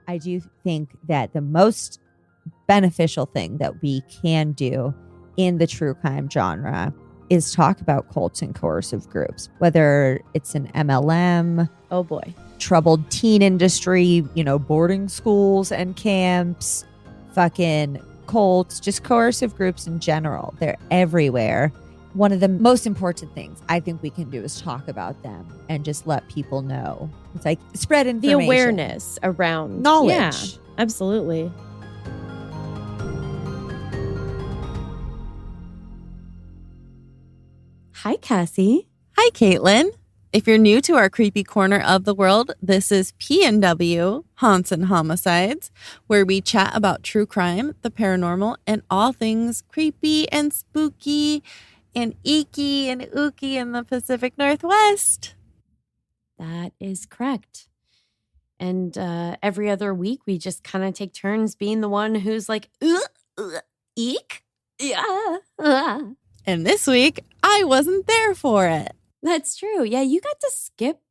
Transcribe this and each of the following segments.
I do think that the most beneficial thing that we can do in the true crime genre is talk about cults and coercive groups, whether it's an MLM, oh boy, troubled teen industry, boarding schools and camps, fucking cults, just coercive groups in general. They're everywhere. One of the most important things I think we can do is talk about them and just let people know. It's like spread information. The awareness around knowledge. Yeah, absolutely. Hi, Cassie. Hi, Caitlin. If you're new to our creepy corner of the world, this is P&W, Haunts and Homicides, where we chat about true crime, the paranormal, and all things creepy and spooky and eeky and ooky in the Pacific Northwest. That is correct. And every other week, we just kind of take turns being the one who's like, eek? Yeah. And this week, I wasn't there for it. That's true. Yeah, you got to skip.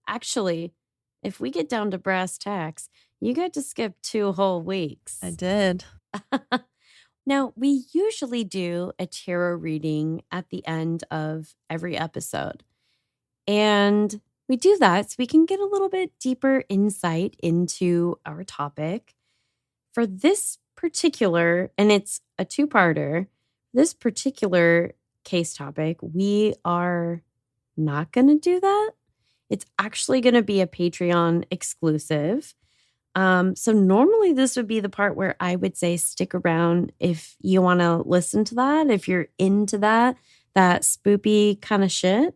Actually, if we get down to brass tacks, you got to skip 2 whole weeks. I did. Now, we usually do a tarot reading at the end of every episode. And we do that so we can get a little bit deeper insight into our topic. For this particular, and it's a 2-parter, this particular case topic, we are not going to do that. It's actually going to be a Patreon exclusive. So normally this would be the part where I would say stick around if you want to listen to that, if you're into that spoopy kind of shit.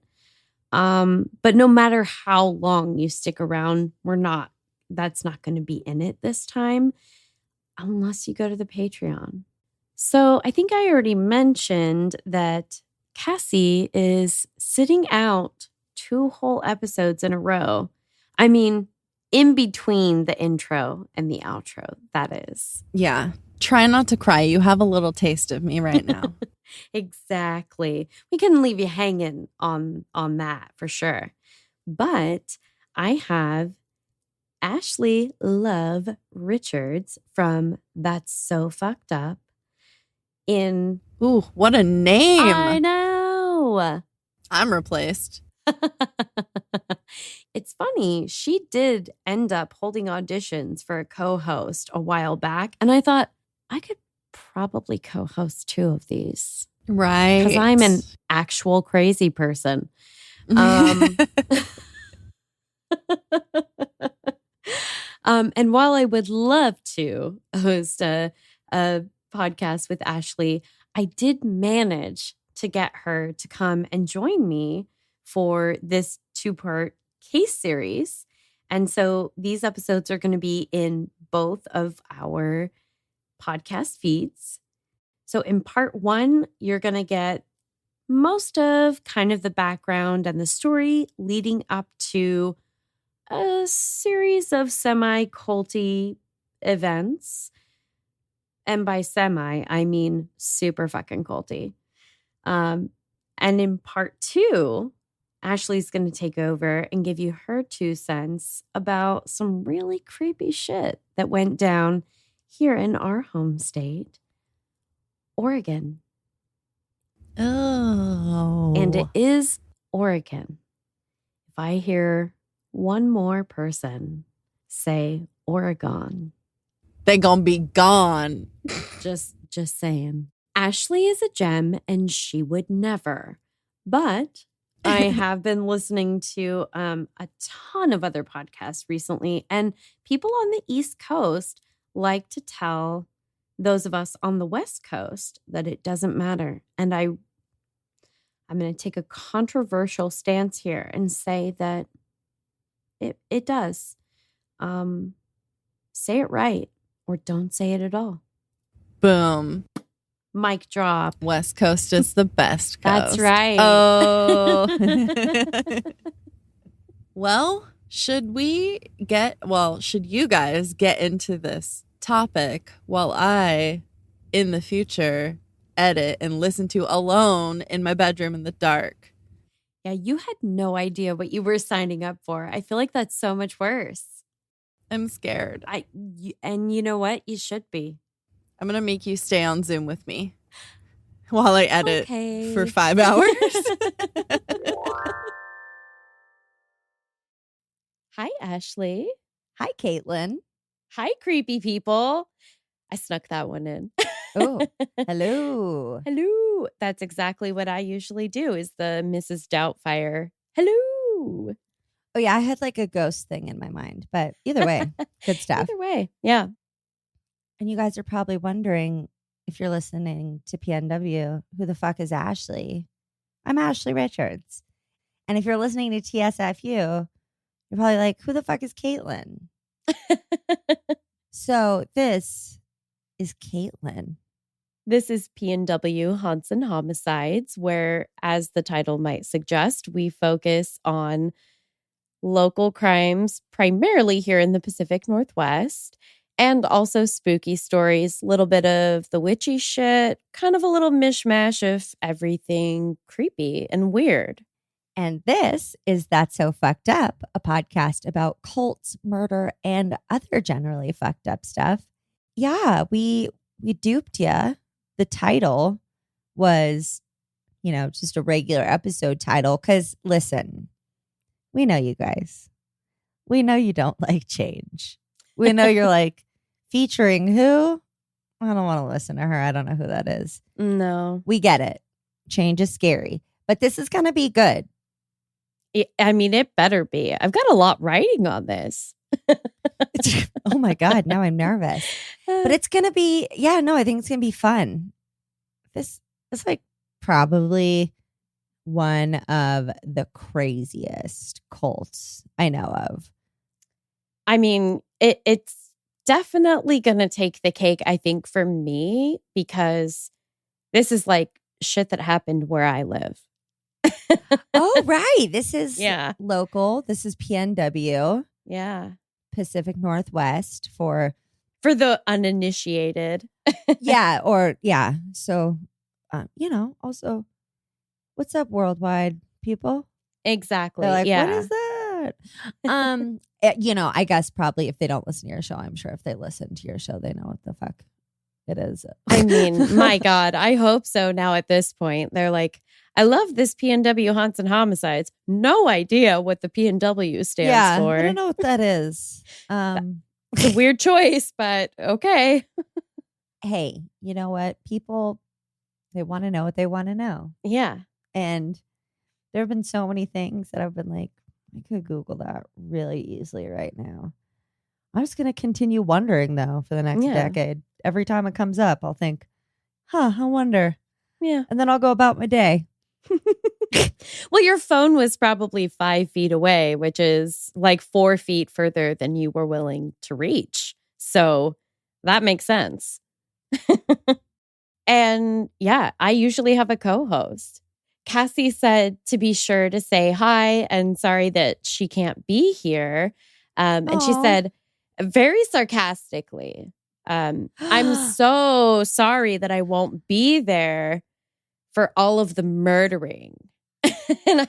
But no matter how long you stick around, that's not going to be in it this time unless you go to the Patreon. So I think I already mentioned that Cassie is sitting out 2 whole episodes in a row. I mean, in between the intro and the outro, that is. Yeah. Try not to cry. You have a little taste of me right now. Exactly. We couldn't leave you hanging on that for sure. But I have Ashley Love Richards from That's So Fucked Up in... Ooh, what a name. I know. I'm replaced. It's funny. She did end up holding auditions for a co-host a while back. And I thought I could probably co-host 2 of these. Right. Because I'm an actual crazy person. And while I would love to host a podcast with Ashley, I did manage to get her to come and join me for this 2-part case series. And so these episodes are going to be in both of our podcast feeds. So in part 1, you're going to get most of kind of the background and the story leading up to a series of semi-culty events. And by semi, I mean super fucking culty. And in part 2, Ashley's going to take over and give you her 2 cents about some really creepy shit that went down here in our home state, Oregon. Oh. And it is Oregon. If I hear one more person say Oregon, they gonna be gone. Just saying. Ashley is a gem and she would never. But I have been listening to a ton of other podcasts recently, and people on the East Coast like to tell those of us on the West Coast that it doesn't matter. And I'm going to take a controversial stance here and say that it does. Say it right or don't say it at all. Boom. Mic drop. West Coast is the best coast. That's right. Oh. Well, should you guys get into this topic while I, in the future, edit and listen to alone in my bedroom in the dark? Yeah, you had no idea what you were signing up for. I feel like that's so much worse. I'm scared. And you know what? You should be. I'm going to make you stay on Zoom with me while I edit Okay. for 5 hours. Hi, Ashley. Hi, Caitlin. Hi, creepy people. I snuck that one in. Oh, hello. Hello. That's exactly what I usually do is the Mrs. Doubtfire. Hello. Oh, yeah. I had like a ghost thing in my mind, but either way, good stuff. Either way. Yeah. And you guys are probably wondering, if you're listening to PNW, who the fuck is Ashley? I'm Ashley Richards. And if you're listening to TSFU, you're probably like, who the fuck is Caitlin? So this is Caitlin. This is PNW Haunts and Homicides, where, as the title might suggest, we focus on local crimes, primarily here in the Pacific Northwest, and also spooky stories, a little bit of the witchy shit, kind of a little mishmash of everything creepy and weird. And this is That's So Fucked Up, a podcast about cults, murder, and other generally fucked up stuff. Yeah, we duped you. The title was, just a regular episode title. Because listen, we know you guys. We know you don't like change. We know you're like, featuring who? I don't want to listen to her. I don't know who that is. No. We get it. Change is scary. But this is going to be good. I mean, it better be. I've got a lot writing on this. Oh my God. Now I'm nervous. But it's going to be, I think it's going to be fun. This is like probably one of the craziest cults I know of. I mean, it's definitely going to take the cake, I think, for me, because this is like shit that happened where I live. Oh, right. This is Yeah. local. This is PNW. Yeah. Pacific Northwest for the uninitiated. So, also, what's up, worldwide people? Exactly. They're like, yeah. what is that? I guess probably if they don't listen to your show, I'm sure if they listen to your show, they know what the fuck it is. I mean, my God, I hope so now at this point. They're like, I love this PNW Haunts and Homicides. No idea what the PNW stands for. I don't know what that is. It's a weird choice, but okay. Hey, you know what? People, they want to know what they want to know. Yeah. And there have been so many things that I've been like, I could Google that really easily right now. I'm just going to continue wondering, though, for the next decade. Every time it comes up, I'll think, I wonder. Yeah. And then I'll go about my day. Well, your phone was probably 5 feet away, which is like 4 feet further than you were willing to reach. So that makes sense. And yeah, I usually have a co-host. Cassie said to be sure to say hi and sorry that she can't be here. And she said very sarcastically, I'm so sorry that I won't be there for all of the murdering. And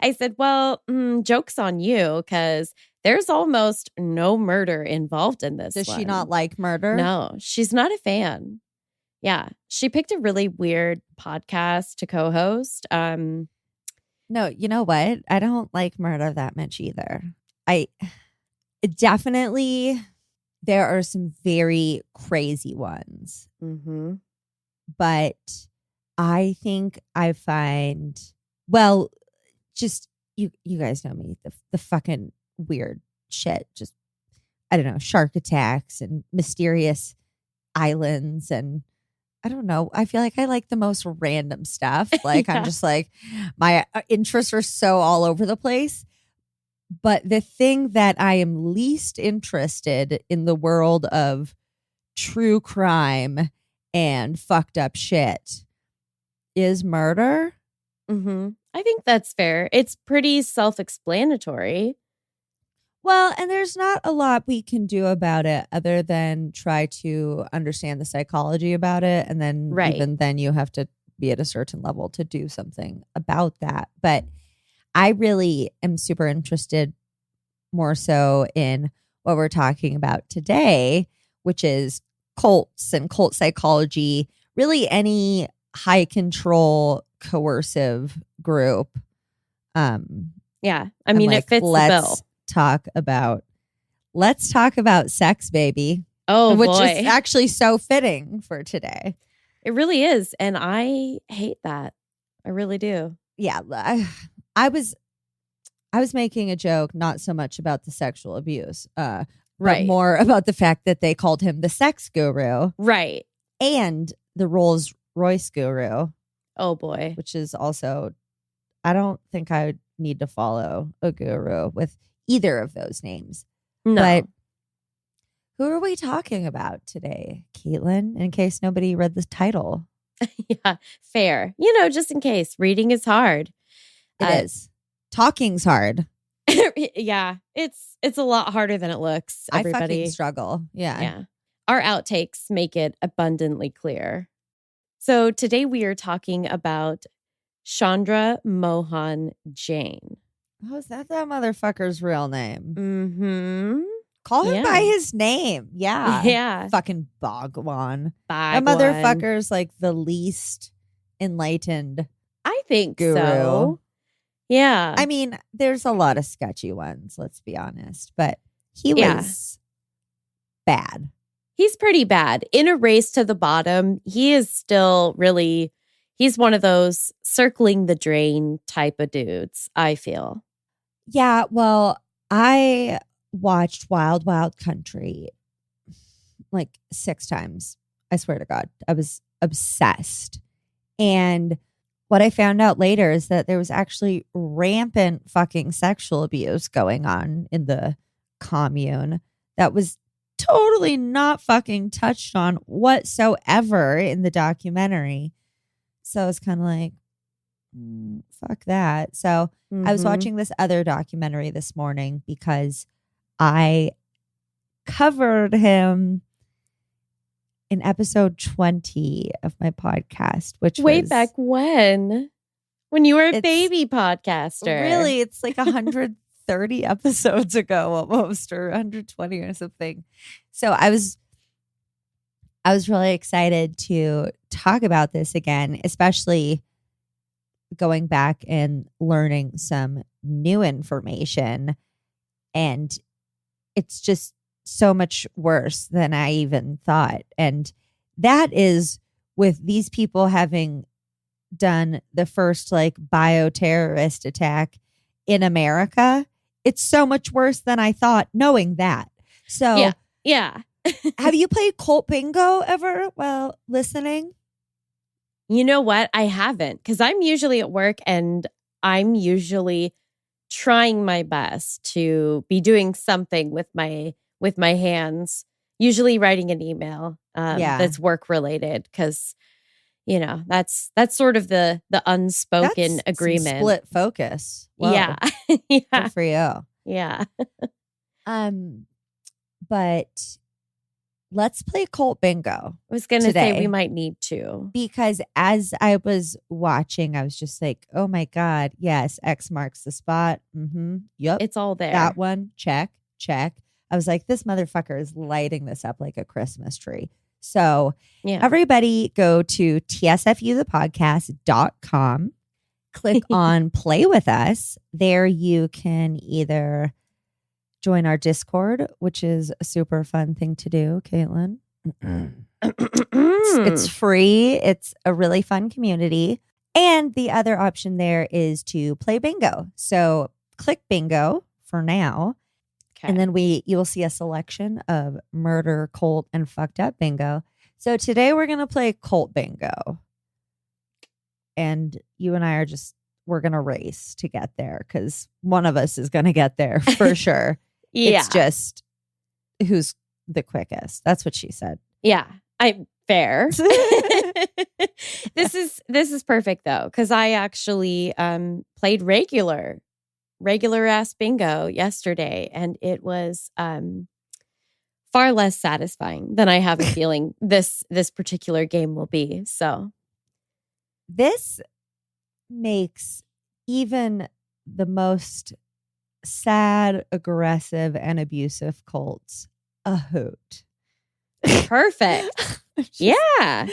I said, well, joke's on you, because there's almost no murder involved in this. Does one. she not like murder? No, she's not a fan. Yeah, she picked a really weird podcast to co-host. No, you know what? I don't like murder that much either. I definitely, there are some very crazy ones. Mm-hmm. But I think I find, well, just you guys know me, the fucking weird shit. Just, I don't know, shark attacks and mysterious islands. And I don't know. I feel like I like the most random stuff. Like I'm just like, my interests are so all over the place. But the thing that I am least interested in the world of true crime and fucked up shit is murder. Mm-hmm. I think that's fair. It's pretty self-explanatory. Well, and there's not a lot we can do about it other than try to understand the psychology about it. And then even then you have to be at a certain level to do something about that. But I really am super interested more so in what we're talking about today, which is cults and cult psychology, really any high control coercive group. Yeah. I mean, it fits the bill. Let's talk about sex, baby. Oh, which boy. is actually so fitting for today. It really is. And I hate that. I really do. Yeah. I was making a joke, not so much about the sexual abuse, but more about the fact that they called him the sex guru. Right. And the Rolls Royce guru. Oh, boy. Which is also, I don't think I would need to follow a guru with either of those names. No. But who are we talking about today, Caitlin, in case nobody read the title? Yeah, fair. Just in case. Reading is hard. It is. Talking's hard. Yeah, it's a lot harder than it looks. Everybody. I fucking struggle. Yeah. Our outtakes make it abundantly clear. So today we are talking about Chandra Mohan Jain. Oh, is that motherfucker's real name? Mm-hmm. Call him by his name. Yeah. Yeah. Fucking Bhagwan. Bhagwan. That motherfucker's like the least enlightened I think guru. So. Yeah. I mean, there's a lot of sketchy ones, let's be honest. But he was bad. He's pretty bad. In a race to the bottom, he is still really, he's one of those circling the drain type of dudes, I feel. Yeah, well, I watched Wild Wild Country like 6 times. I swear to God. I was obsessed. And what I found out later is that there was actually rampant fucking sexual abuse going on in the commune that was totally not fucking touched on whatsoever in the documentary. So it's kind of like, fuck that. So I was watching this other documentary this morning because I covered him in episode 20 of my podcast, which way was back when you were a baby podcaster. Really, it's like 130 episodes ago almost, or 120 or something. So I was really excited to talk about this again, especially going back and learning some new information. And it's just so much worse than I even thought. And that is with these people having done the first like bioterrorist attack in America. It's so much worse than I thought, knowing that. So yeah. Have you played Cult Bingo ever while listening? You know what? I haven't, because I'm usually at work and I'm usually trying my best to be doing something with my hands, usually writing an email that's work related, because that's sort of the unspoken agreement. Split focus. Whoa. Yeah. Good for you. Yeah. But let's play Cult Bingo. I was going to say we might need to. Because as I was watching, I was just like, oh my God, yes, X marks the spot. Mm-hmm. Yep. It's all there. That one, check. I was like, this motherfucker is lighting this up like a Christmas tree. So everybody go to tsfuthepodcast.com, click on play with us. There you can either join our Discord, which is a super fun thing to do, Caitlin. It's free. It's a really fun community. And the other option there is to play bingo. So click bingo for now. Okay. And then you will see a selection of murder, cult, and fucked up bingo. So today we're going to play cult bingo. And you and I we're going to race to get there because one of us is going to get there for sure. Yeah. It's just who's the quickest. That's what she said. Yeah, I'm fair. This is perfect though, because I actually played regular ass bingo yesterday, and it was far less satisfying than I have a feeling this particular game will be. So this makes even the most sad, aggressive, and abusive cults a hoot. Perfect. Yeah.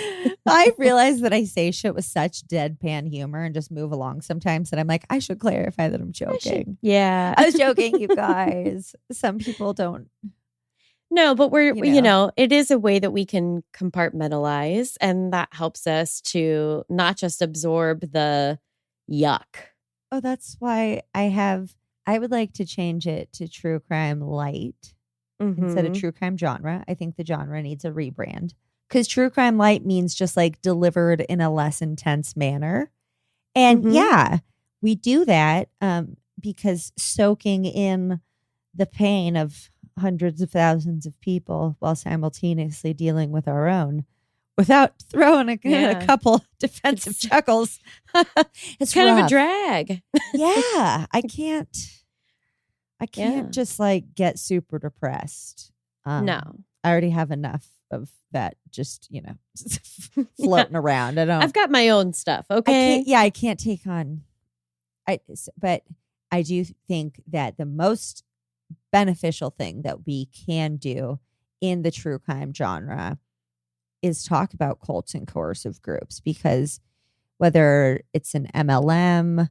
I realize that I say shit with such deadpan humor and just move along sometimes. And I'm like, I should clarify that I'm joking. Yeah. I was joking, you guys. Some people don't. No, but we're, You know. it is a way that we can compartmentalize, and that helps us to not just absorb the yuck. Oh, that's why I would like to change it to true crime light instead of true crime genre. I think the genre needs a rebrand because true crime light means just like delivered in a less intense manner. And yeah, we do that because soaking in the pain of hundreds of thousands of people while simultaneously dealing with our own without throwing a couple defensive chuckles. It's kind rough. of a drag. Yeah, I can't just like get super depressed. No. I already have enough of that just, floating around. I've got my own stuff, okay? I can't take on but I do think that the most beneficial thing that we can do in the true crime genre is talk about cults and coercive groups, because whether it's an MLM,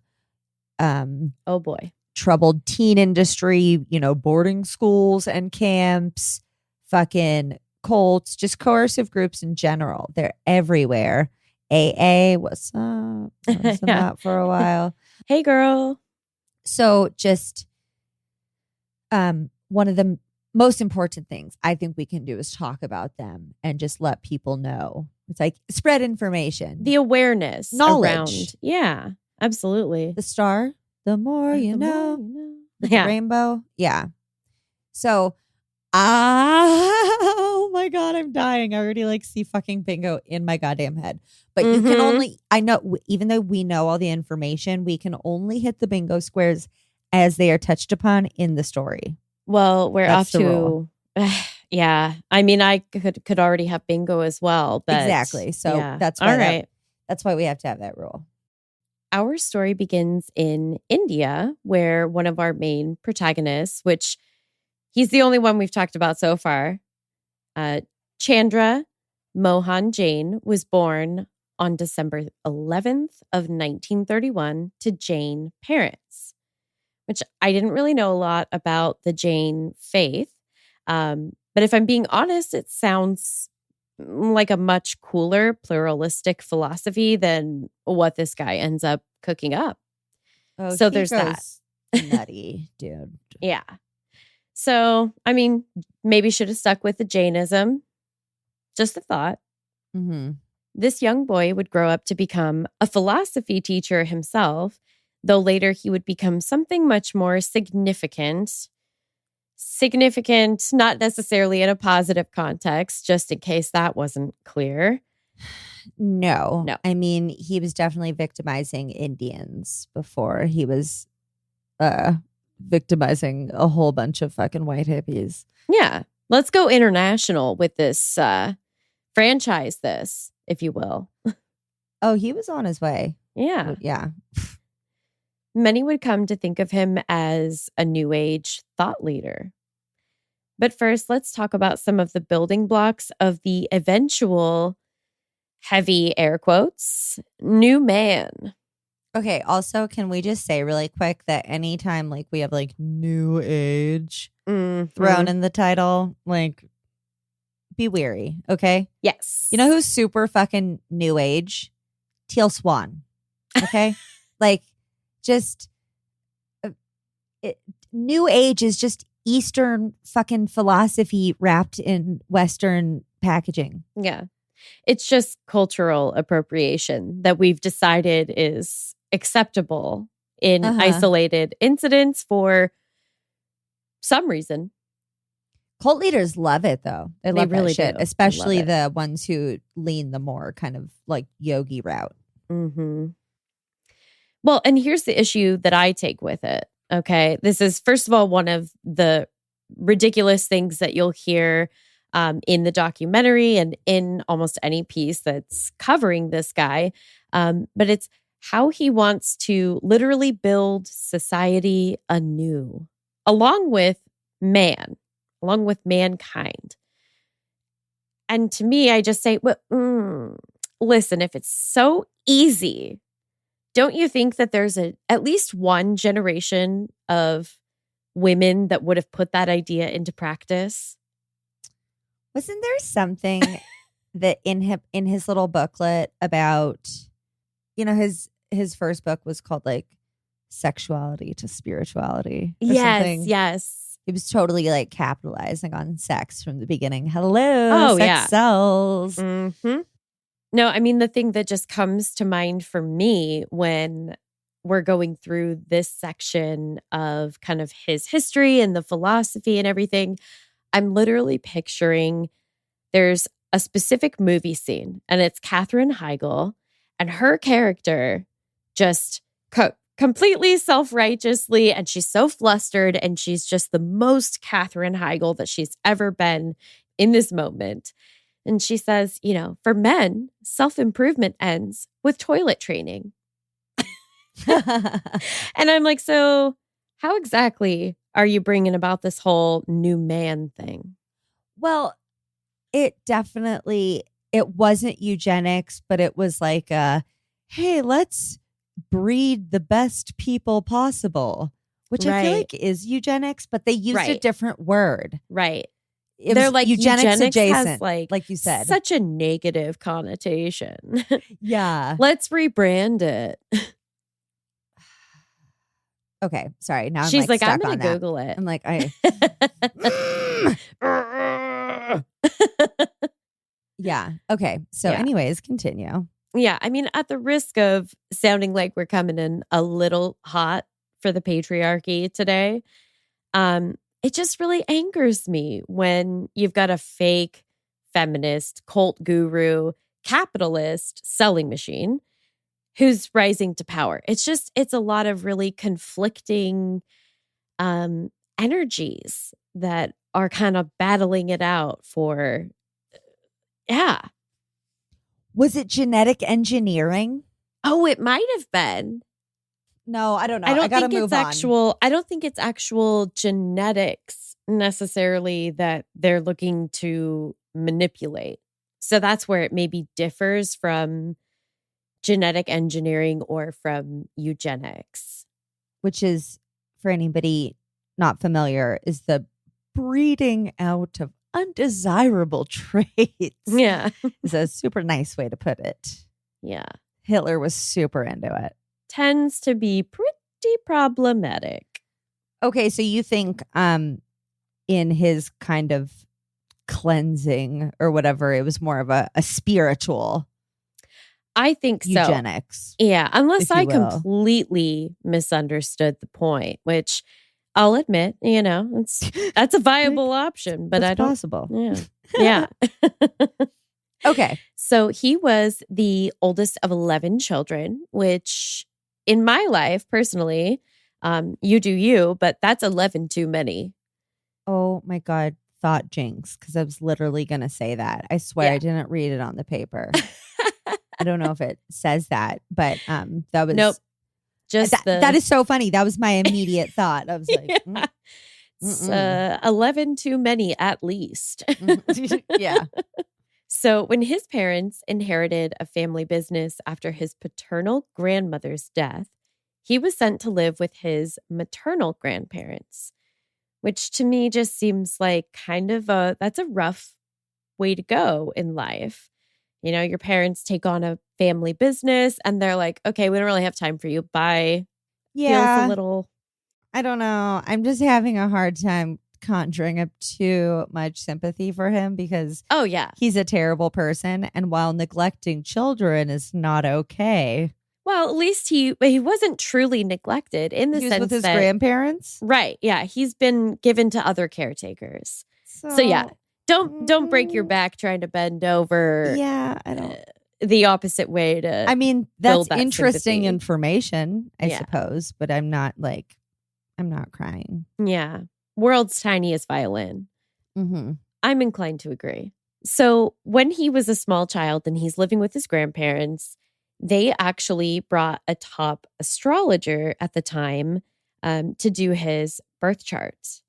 oh boy, troubled teen industry, boarding schools and camps, fucking cults, just coercive groups in general, they're everywhere. AA, what's up? Wasn't that for a while. Hey, girl. So just one of the most important things I think we can do is talk about them and just let people know. It's like spread information. The awareness. Knowledge. Around. Yeah, absolutely. The star, the more you know. With the rainbow. Yeah. So, oh my God, I'm dying. I already see fucking bingo in my goddamn head. But you can only, I know, even though we know all the information, we can only hit the bingo squares as they are touched upon in the story. Well, we're off to, yeah. I mean, I could already have bingo as well. But exactly. So that's why that's why we have to have that rule. Our story begins in India, where one of our main protagonists, which he's the only one we've talked about so far, Chandra Mohan Jain, was born on December 11th of 1931 to Jain parents, which I didn't really know a lot about the Jain faith. But if I'm being honest, it sounds like a much cooler, pluralistic philosophy than what this guy ends up cooking up. Oh, so there's that. Nutty, dude. Yeah. So, I mean, maybe should have stuck with the Jainism. Just a thought. Mm-hmm. This young boy would grow up to become a philosophy teacher himself, though later he would become something much more significant. Significant, not necessarily in a positive context, just in case that wasn't clear. No. I mean, he was definitely victimizing Indians before he was victimizing a whole bunch of fucking white hippies. Yeah. Let's go international with this franchise, if you will. Oh, he was on his way. Yeah. Yeah. Many would come to think of him as a new age thought leader. But first, let's talk about some of the building blocks of the eventual, heavy air quotes, new man. Okay, also, can we just say really quick that anytime we have new age thrown in the title, be wary, okay? Yes. You know who's super fucking new age? Teal Swan. Okay? New age is just Eastern fucking philosophy wrapped in Western packaging. Yeah. It's just cultural appropriation that we've decided is acceptable in isolated incidents for some reason. Cult leaders love it, though. They love really that shit, do. especially the ones who lean the more kind of yogi route. Mm-hmm. Well, and here's the issue that I take with it. Okay. This is, first of all, one of the ridiculous things that you'll hear in the documentary and in almost any piece that's covering this guy. But it's how he wants to literally build society anew. along with mankind. And to me, I just say, well, listen, if it's so easy, don't you think that there's at least one generation of women that would have put that idea into practice? Wasn't there something that in his little booklet about, his first book was called like Sexuality to Spirituality or something? Yes. It was totally like capitalizing on sex from the beginning. Hello, sex sells. Mm-hmm. No, I mean, the thing that just comes to mind for me when we're going through this section of kind of his history and the philosophy and everything, I'm literally picturing there's a specific movie scene, and it's Katherine Heigl, and her character just completely self-righteously, and she's so flustered, and she's just the most Katherine Heigl that she's ever been in this moment. And she says, for men, self-improvement ends with toilet training. And I'm like, so how exactly are you bringing about this whole new man thing? Well, it wasn't eugenics, but it was like, hey, let's breed the best people possible, which I feel like is eugenics, but they used a different word. Right. They're like eugenics adjacent, has like you said. Such a negative connotation. Yeah. Let's rebrand it. Okay, sorry. Now she's I'm like, I'm going to Google it. I'm like, yeah. Okay. So anyways, continue. Yeah. I mean, at the risk of sounding like we're coming in a little hot for the patriarchy today, it just really angers me when you've got a fake feminist, cult guru, capitalist selling machine who's rising to power. It's a lot of really conflicting energies that are kind of battling it out for, yeah. Was it genetic engineering? Oh, it might have been. No, I don't know. I don't think it's actual genetics necessarily that they're looking to manipulate. So that's where it maybe differs from genetic engineering or from eugenics. Which is, for anybody not familiar, is the breeding out of undesirable traits. Yeah. Is a super nice way to put it. Yeah. Hitler was super into it. Tends to be pretty problematic. Okay, so you think in his kind of cleansing or whatever, it was more of a spiritual, I think so. Eugenics. Yeah, unless I completely misunderstood the point, which I'll admit, that's a viable option, but I don't. Possible. Yeah. Okay. So he was the oldest of 11 children, which in my life, personally, you do you, but that's 11 too many. Oh my God. Thought jinx. Because I was literally going to say that. I swear I didn't read it on the paper. I don't know if it says that, but that was. Nope. That is so funny. That was my immediate thought. I was like, It's 11 too many at least. Yeah. So when his parents inherited a family business after his paternal grandmother's death, he was sent to live with his maternal grandparents, which to me just seems like that's a rough way to go in life. Your parents take on a family business and they're like, okay, we don't really have time for you. Bye. Yeah. Feels a little. I don't know. I'm just having a hard time conjuring up too much sympathy for him because he's a terrible person, and while neglecting children is not okay. Well, at least he wasn't truly neglected in the sense with his that grandparents. Right. Yeah. He's been given to other caretakers. So yeah, don't break your back trying to bend over. Yeah, I don't. The opposite way to. I mean, that's that interesting sympathy. Information, I suppose, but I'm not crying. Yeah. World's tiniest violin. Mm-hmm. I'm inclined to agree. So when he was a small child and he's living with his grandparents, they actually brought a top astrologer at the time to do his birth chart.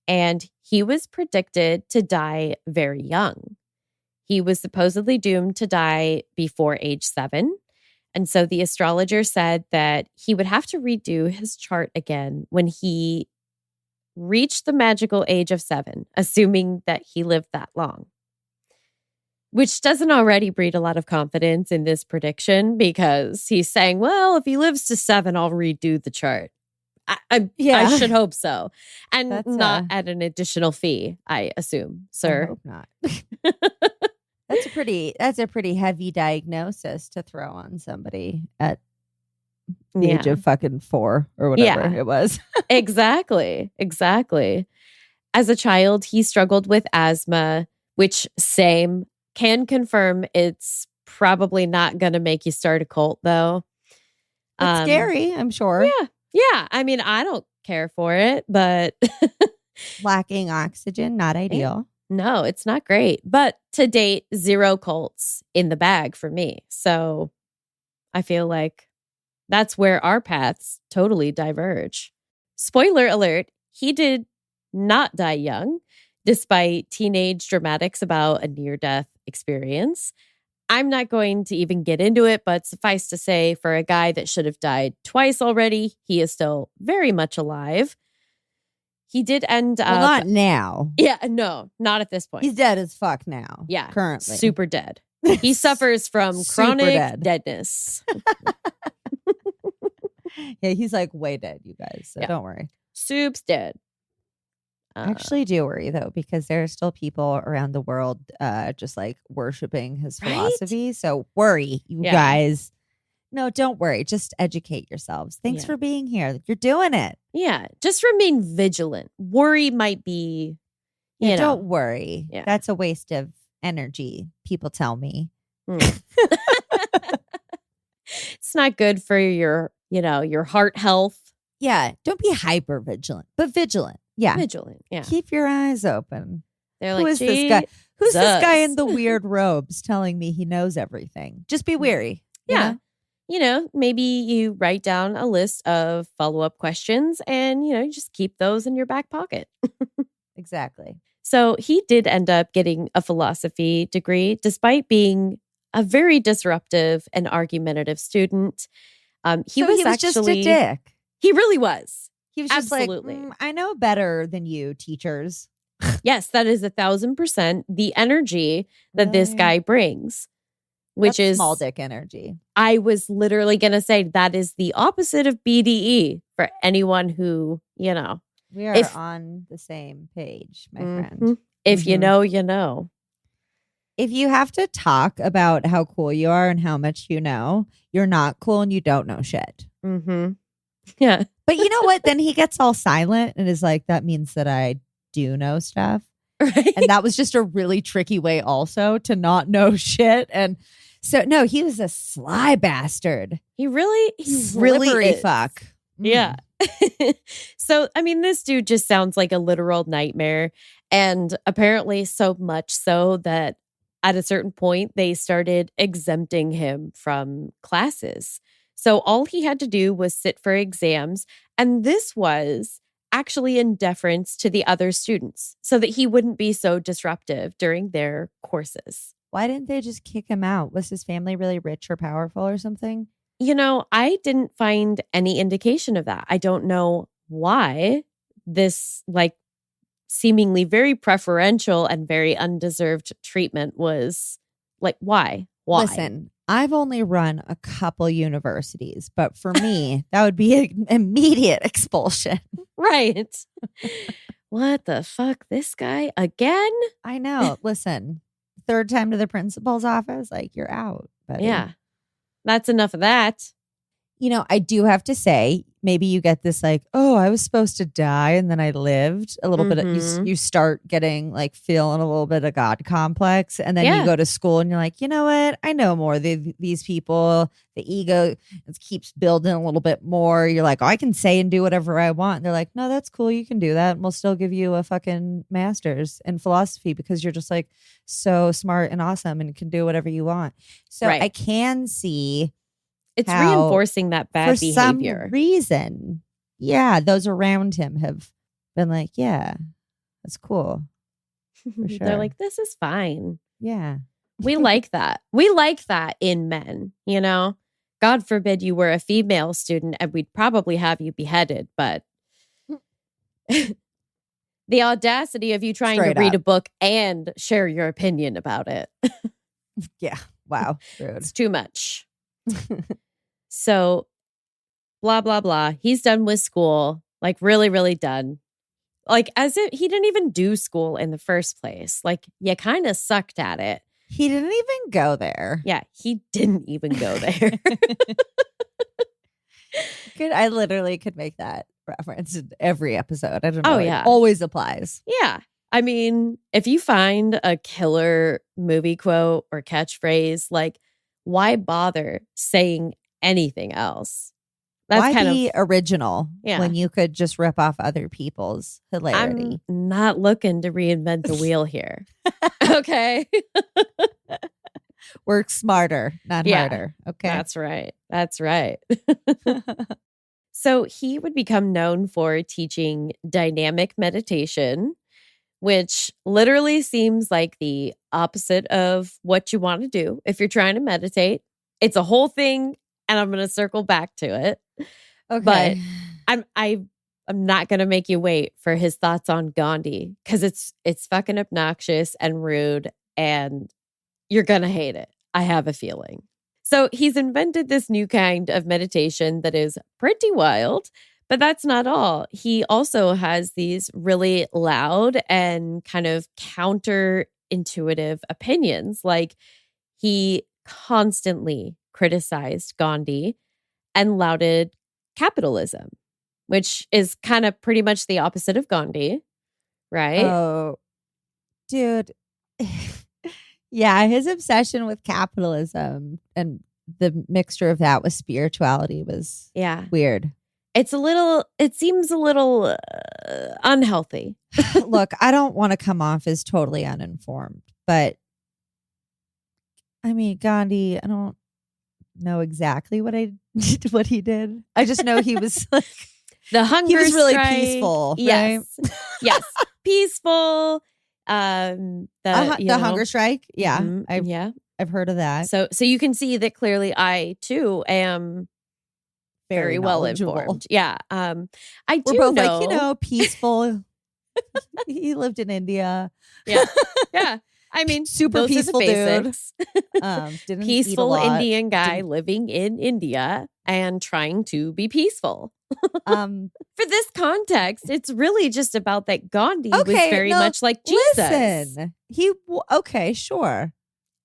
And he was predicted to die very young. He was supposedly doomed to die before age 7. And so the astrologer said that he would have to redo his chart again when he reached the magical age of 7, assuming that he lived that long. Which doesn't already breed a lot of confidence in this prediction, because he's saying, well, if he lives to 7, I'll redo the chart. I should hope so. And That's not at an additional fee, I assume, sir. I hope not. That's a pretty heavy diagnosis to throw on somebody at the age of fucking 4 or whatever it was. Exactly. As a child, he struggled with asthma, which can confirm it's probably not going to make you start a cult, though. It's scary, I'm sure. Yeah. I mean, I don't care for it, but lacking oxygen, not ideal. No, it's not great. But to date, 0 cults in the bag for me. So I feel like that's where our paths totally diverge. Spoiler alert, he did not die young, despite teenage dramatics about a near-death experience. I'm not going to even get into it, but suffice to say, for a guy that should have died twice already, he is still very much alive. He did end up... Well, not now. Yeah, no, not at this point. He's dead as fuck now. Yeah, currently. Super dead. He suffers from chronic deadness. Yeah, he's like way dead, you guys. So don't worry. Soup's dead. I actually do worry, though, because there are still people around the world just like worshiping his philosophy. So worry, you guys. No, don't worry. Just educate yourselves. Thanks for being here. You're doing it. Yeah. Just remain vigilant. Worry might be, you know. Don't worry. Yeah. That's a waste of energy, people tell me. It's not good for your heart health. Yeah. Don't be hyper vigilant, but vigilant. Yeah. Vigilant. Yeah. Keep your eyes open. They're like, who is this guy? Who's this guy in the weird robes telling me he knows everything? Just be wary. Yeah. Maybe you write down a list of follow-up questions and, you just keep those in your back pocket. Exactly. So he did end up getting a philosophy degree, despite being a very disruptive and argumentative student. He was just a dick. He really was. He was just absolutely like, I know better than you, teachers. Yes, that is 1,000% the energy that this guy brings, which is small dick energy. I was literally going to say that is the opposite of BDE for anyone who, We are on the same page, my friend. If you know, you know. If you have to talk about how cool you are and how much you know, you're not cool and you don't know shit. Yeah. But you know what? Then he gets all silent and is like, that means that I do know stuff. Right. And that was just a really tricky way also to not know shit. And so, no, he was a sly bastard. He really is. Fuck. Yeah. So, I mean, this dude just sounds like a literal nightmare. And apparently so much so that at a certain point, they started exempting him from classes. So all he had to do was sit for exams. And this was actually in deference to the other students so that he wouldn't be so disruptive during their courses. Why didn't they just kick him out? Was his family really rich or powerful or something? I didn't find any indication of that. I don't know why this seemingly very preferential and very undeserved treatment was why? Listen, I've only run a couple universities, but for me, that would be an immediate expulsion. Right. What the fuck? This guy again? I know. Listen, third time to the principal's office, you're out. Buddy. Yeah. That's enough of that. I do have to say, maybe you get this oh, I was supposed to die and then I lived a little bit. You start getting feeling a little bit of God complex. And then you go to school and you're like, you know what? I know more than these people. The ego keeps building a little bit more. You're like, oh, I can say and do whatever I want. And they're like, no, that's cool. You can do that. And we'll still give you a fucking master's in philosophy because you're just so smart and awesome and can do whatever you want. So I can see. It's reinforcing that bad behavior. For some reason, those around him have been like, yeah, that's cool. They're sure. like, this is fine. Yeah. We like that. We like that in men, you know? God forbid you were a female student and we'd probably have you beheaded, but the audacity of you trying Straight to read up. a book and share your opinion about it. Yeah. Wow. Rude. It's too much. So, blah, blah, blah. He's done with school, like really, really done. Like as if he didn't even do school in the first place. Like you kind of sucked at it. He didn't even go there. Yeah, he didn't even go there. I literally could make that reference in every episode. I don't know. Oh, yeah. It always applies. Yeah. I mean, if you find a killer movie quote or catchphrase, like, why bother saying anything else? That's Why kind be of original Yeah. when you could just rip off other people's hilarity? I'm not looking to reinvent the wheel here. Okay. Work smarter, not Yeah. harder. Okay. That's right. That's right. So he would become known for teaching dynamic meditation, which literally seems like the opposite of what you want to do if you're trying to meditate. It's a whole thing, and I'm going to circle back to it. Okay. But I'm not going to make you wait for his thoughts on Gandhi because it's fucking obnoxious and rude, and you're going to hate it. I have a feeling. So he's invented this new kind of meditation that is pretty wild, but that's not all. He also has these really loud and kind of counterintuitive opinions. Like he constantly criticized Gandhi and lauded capitalism, which is kind of pretty much the opposite of Gandhi, right? Oh, dude. Yeah, his obsession with capitalism and the mixture of that with spirituality was weird. It seems a little unhealthy. Look, I don't want to come off as totally uninformed, but I mean, Gandhi, I don't know exactly what he did. I just know he was like the hunger he was really strike. peaceful, Yes. right? Yes. Peaceful. The hunger strike. Yeah. Mm-hmm. I've heard of that. So you can see that clearly I too am very well informed. Yeah. I do We're both know, like, peaceful. He lived in India. Yeah. Yeah. I mean, super peaceful dude. Didn't peaceful Indian guy living in India and trying to be peaceful. For this context, it's really just about that Gandhi was very much like Jesus. Listen, okay, sure.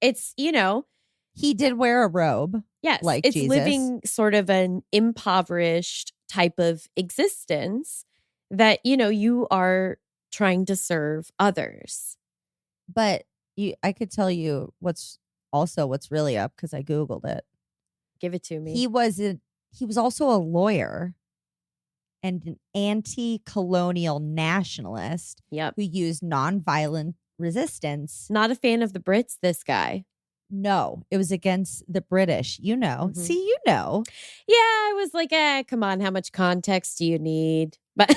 It's, he did wear a robe. Yes, like it's Jesus. Living sort of an impoverished type of existence that, you are trying to serve others. But I could tell you what's really up because I Googled it. Give it to me. He was also a lawyer and an anti-colonial nationalist who used nonviolent resistance. Not a fan of the Brits, this guy. No, it was against the British. Mm-hmm. See, Yeah, I was like, come on, how much context do you need? But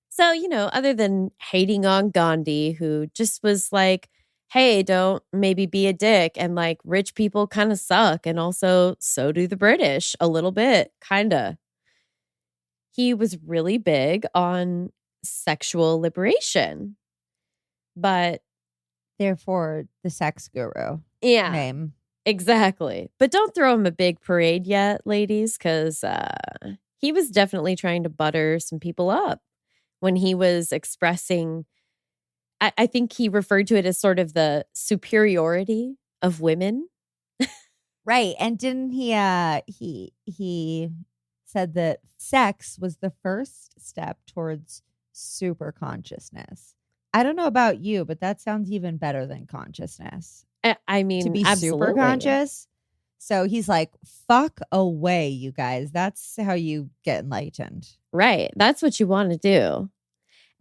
so, other than hating on Gandhi, who just was like, hey, don't maybe be a dick. And like rich people kind of suck. And also so do the British a little bit, kind of. He was really big on sexual liberation. But therefore, the sex guru name. Exactly. But don't throw him a big parade yet, ladies, because he was definitely trying to butter some people up when he was expressing, I think he referred to it as sort of the superiority of women. Right. And didn't he said that sex was the first step towards super consciousness. I don't know about you, but that sounds even better than consciousness. I mean, to be absolutely. super conscious. So he's like, fuck away, you guys. That's how you get enlightened. Right. That's what you want to do.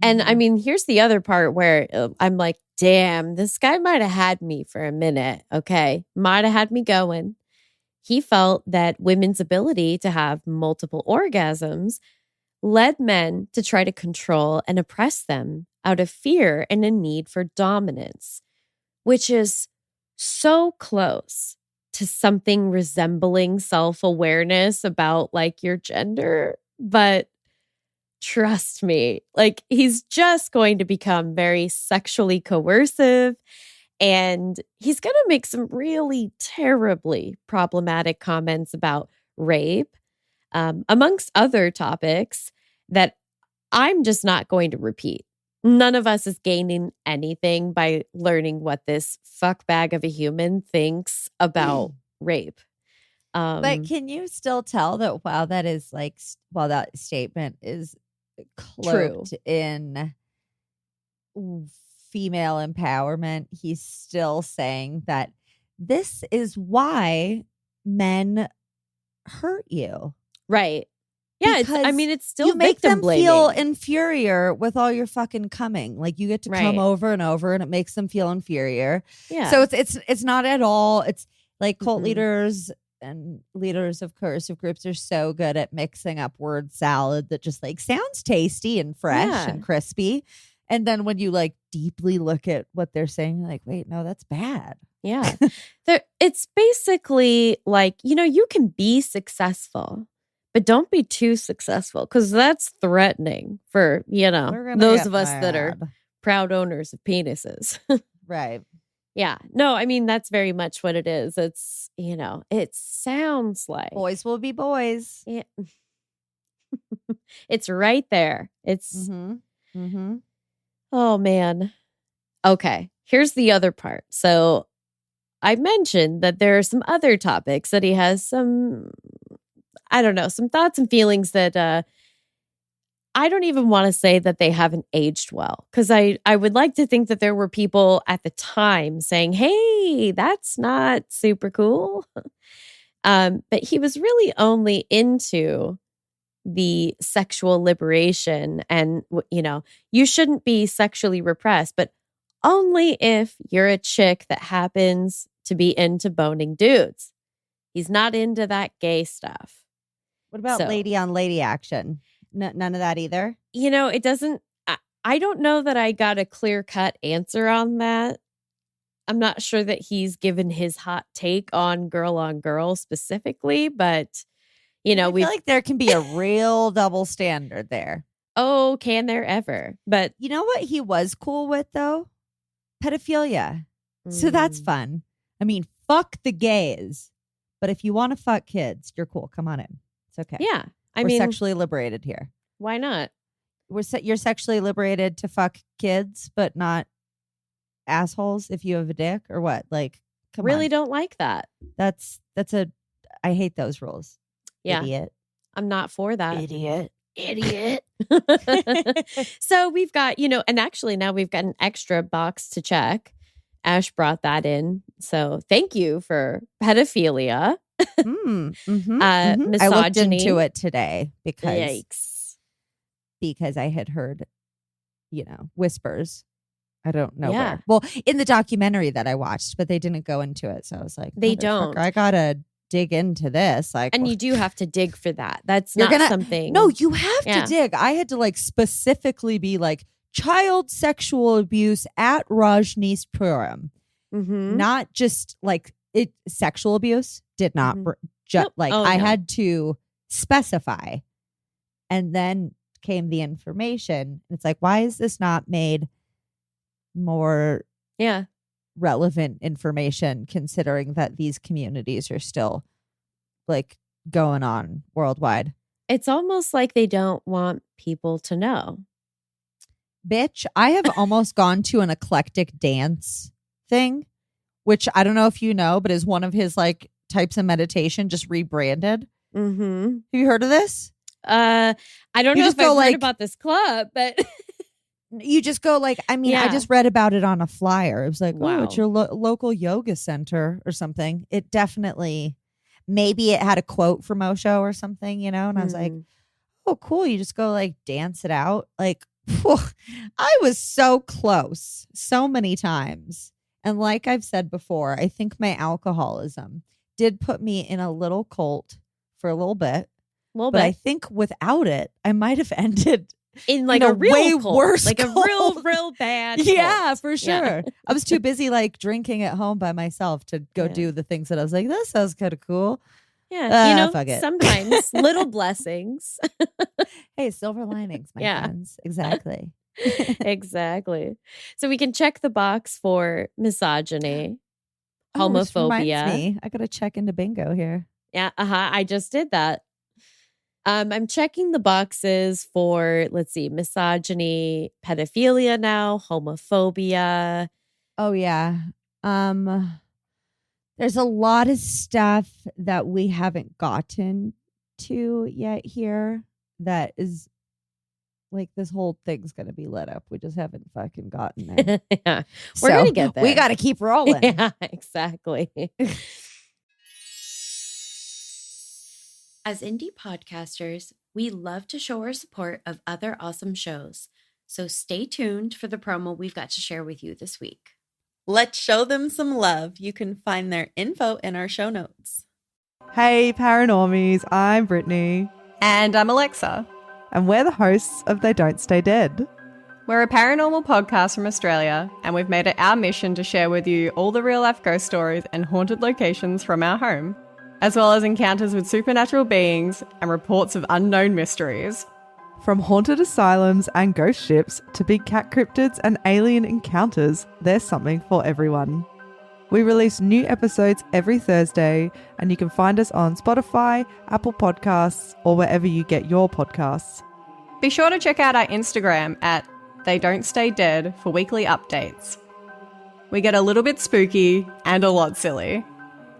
And I mean, here's the other part where I'm like, damn, this guy might have had me for a minute. Okay. Might have had me going. He felt that women's ability to have multiple orgasms led men to try to control and oppress them out of fear and a need for dominance, which is so close to something resembling self-awareness about like your gender. But trust me, like he's just going to become very sexually coercive, and he's going to make some really terribly problematic comments about rape, amongst other topics that I'm just not going to repeat. None of us is gaining anything by learning what this fuckbag of a human thinks about rape. But can you still tell that while that is like, while that statement is cloaked in female empowerment, he's still saying that this is why men hurt you. Right. Yeah, it's still you make them victim feel blaming. inferior with all your fucking coming. Like you get to come Right. over and over, and it makes them feel inferior. Yeah. So it's not at all. It's like cult Mhm. leaders and leaders of coercive groups are so good at mixing up word salad that just like sounds tasty and fresh Yeah. and crispy. And then when you like deeply look at what they're saying, you're like, wait, no, that's bad. Yeah. It's basically like, you can be successful, but don't be too successful, because that's threatening for, We're gonna those get of us that are mad. proud owners of penises. Right. Yeah. No, that's very much what it is. It's, it sounds like Boys will be boys. Yeah. It's right there. It's, oh man. Okay. Here's the other part. So I mentioned that there are some other topics that he has some thoughts and feelings that I don't even want to say that they haven't aged well, because I would like to think that there were people at the time saying, hey, that's not super cool. But he was really only into the sexual liberation and, you shouldn't be sexually repressed, but only if you're a chick that happens to be into boning dudes. He's not into that gay stuff. What about lady on lady action? None of that either? It doesn't, I don't know that I got a clear-cut answer on that. I'm not sure that he's given his hot take on girl specifically, but, I feel like there can be a real double standard there. Oh, can there ever? But you know what he was cool with, though? Pedophilia. So that's fun. Fuck the gays. But if you want to fuck kids, you're cool. Come on in. It's okay. Yeah. We're sexually liberated here. Why not? You're sexually liberated to fuck kids, but not assholes if you have a dick, or what? Like, come really on. Don't like that. I hate those rules. Yeah. Idiot. I'm not for that. Idiot. So we've got, and actually now we've got an extra box to check. Ash brought that in. So thank you for pedophilia. Misogyny. I looked into it today because Yikes. I had heard, whispers. I don't know Yeah. where. Well, in the documentary that I watched, but they didn't go into it. So I was like, they don't. I gotta dig into this. Like, and you do have to dig for that. That's not something. No, you have to dig. I had to like specifically be like child sexual abuse at Rajneeshpuram, not just like it. Sexual abuse did not Nope. I had to specify, and then came the information. It's like, why is this not made more relevant information, considering that these communities are still like going on worldwide? It's almost like they don't want people to know. Bitch, I have almost gone to an eclectic dance thing, which I don't know if you know, but is one of his like types of meditation, just rebranded. Have you heard of this? I don't know if I've heard about this club, but you just go like, I just read about it on a flyer. It was like, oh, it's your local yoga center or something. It definitely, maybe it had a quote from Osho or something, and I was like, oh, cool. You just go like dance it out. Like, whew, I was so close so many times. And like I've said before, I think my alcoholism did put me in a little cult for a little bit. little but I bit. think without it, I might have ended In like in a real way cult. worse Like cult. a real bad Yeah, cult. for sure. Yeah. I was too busy like drinking at home by myself to go Yeah. do the things that I was like, that sounds kind of cool. Yeah. Fuck it. Sometimes little blessings. Hey, silver linings, my Yeah. friends. Exactly. Exactly. So we can check the box for misogyny, Oh, which reminds homophobia. me, I got to check into bingo here. Yeah, I just did that. I'm checking the boxes for, let's see, misogyny, pedophilia now, homophobia. Oh yeah. There's a lot of stuff that we haven't gotten to yet here that is like this whole thing's gonna be lit up. We just haven't fucking gotten there. Yeah, we're gonna get there. We gotta keep rolling. Yeah, exactly. As indie podcasters, we love to show our support of other awesome shows. So stay tuned for the promo we've got to share with you this week. Let's show them some love. You can find their info in our show notes. Hey, Paranormies, I'm Brittany. And I'm Alexa. And we're the hosts of They Don't Stay Dead. We're a paranormal podcast from Australia, and we've made it our mission to share with you all the real-life ghost stories and haunted locations from our home, as well as encounters with supernatural beings and reports of unknown mysteries. From haunted asylums and ghost ships to big cat cryptids and alien encounters, there's something for everyone. We release new episodes every Thursday, and you can find us on Spotify, Apple Podcasts, or wherever you get your podcasts. Be sure to check out our Instagram at They Don't Stay Dead for weekly updates. We get a little bit spooky and a lot silly.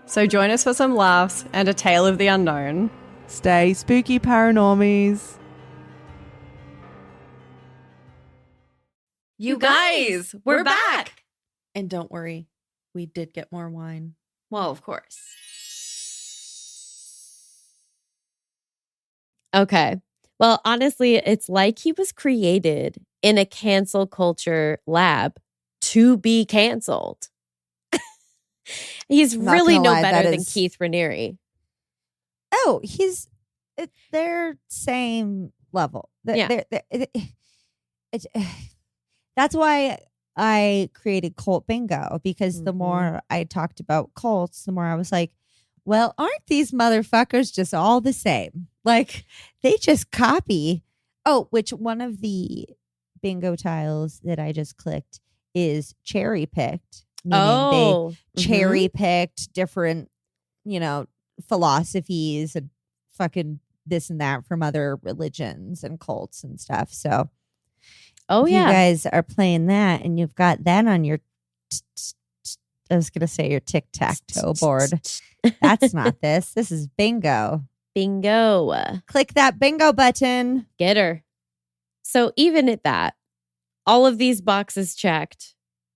So join us for some laughs and a tale of the unknown. Stay spooky, Paranormies. You guys, we're back. And don't worry, we did get more wine. Well, of course. Okay. Well, honestly, it's like he was created in a cancel culture lab to be canceled. He's Not really gonna no lie, better that than is- Keith Raniere. Oh, they're same level. Yeah. That's why I created cult bingo, because the Mhm. more I talked about cults, the more I was like, well, aren't these motherfuckers just all the same? Like, they just copy. Oh, which one of the bingo tiles that I just clicked is cherry picked. Oh, They cherry picked different, philosophies and fucking this and that from other religions and cults and stuff. So, oh if yeah. you guys are playing that and you've got that on your, I was going to say your tic-tac-toe board. That's not this. This is bingo. Bingo. Click that bingo button. Get her. So even at that, all of these boxes checked,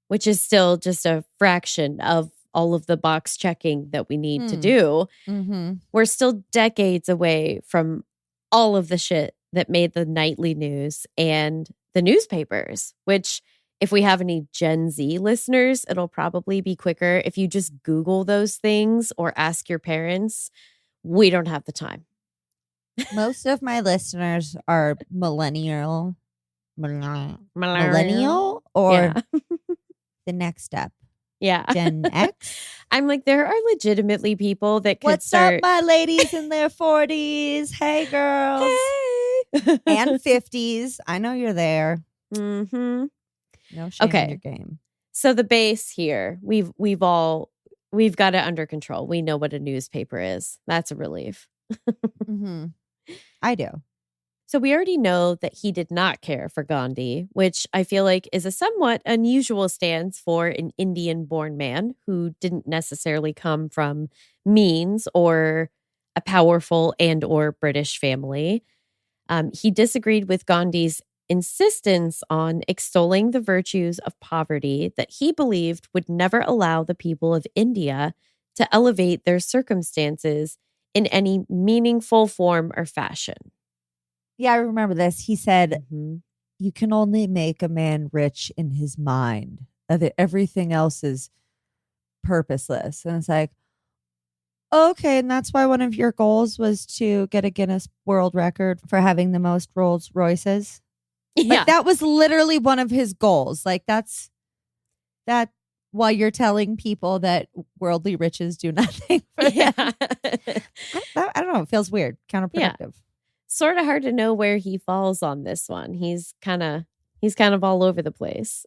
which is still just a fraction of all of the box checking that we need to do. Mm-hmm. We're still decades away from all of the shit that made the nightly news and the newspapers, which if we have any Gen Z listeners, it'll probably be quicker if you just Google those things or ask your parents. We don't have the time. Most of my listeners are millennial or Yeah. the next step, Yeah. Gen X. I'm like, there are legitimately people that could What's start. up, my ladies in their 40s? Hey, girls. Hey. And 50s. I know you're there. Mm-hmm. No shame Okay. in your game. So the base here, we've got it under control. We know what a newspaper is. That's a relief. Mm-hmm. I do. So we already know that he did not care for Gandhi, which I feel like is a somewhat unusual stance for an Indian-born man who didn't necessarily come from means or a powerful and or British family. He disagreed with Gandhi's insistence on extolling the virtues of poverty that he believed would never allow the people of India to elevate their circumstances in any meaningful form or fashion. Yeah, I remember this. He said, Mhm. you can only make a man rich in his mind. That everything else is purposeless. And it's like, Okay, and that's why one of your goals was to get a Guinness World Record for having the most Rolls Royces. Yeah. Like that was literally one of his goals. Like that's that while you're telling people that worldly riches do nothing for them. Yeah. I don't know. It feels weird. Counterproductive. Sort of hard to know where he falls on this one. He's kind of all over the place.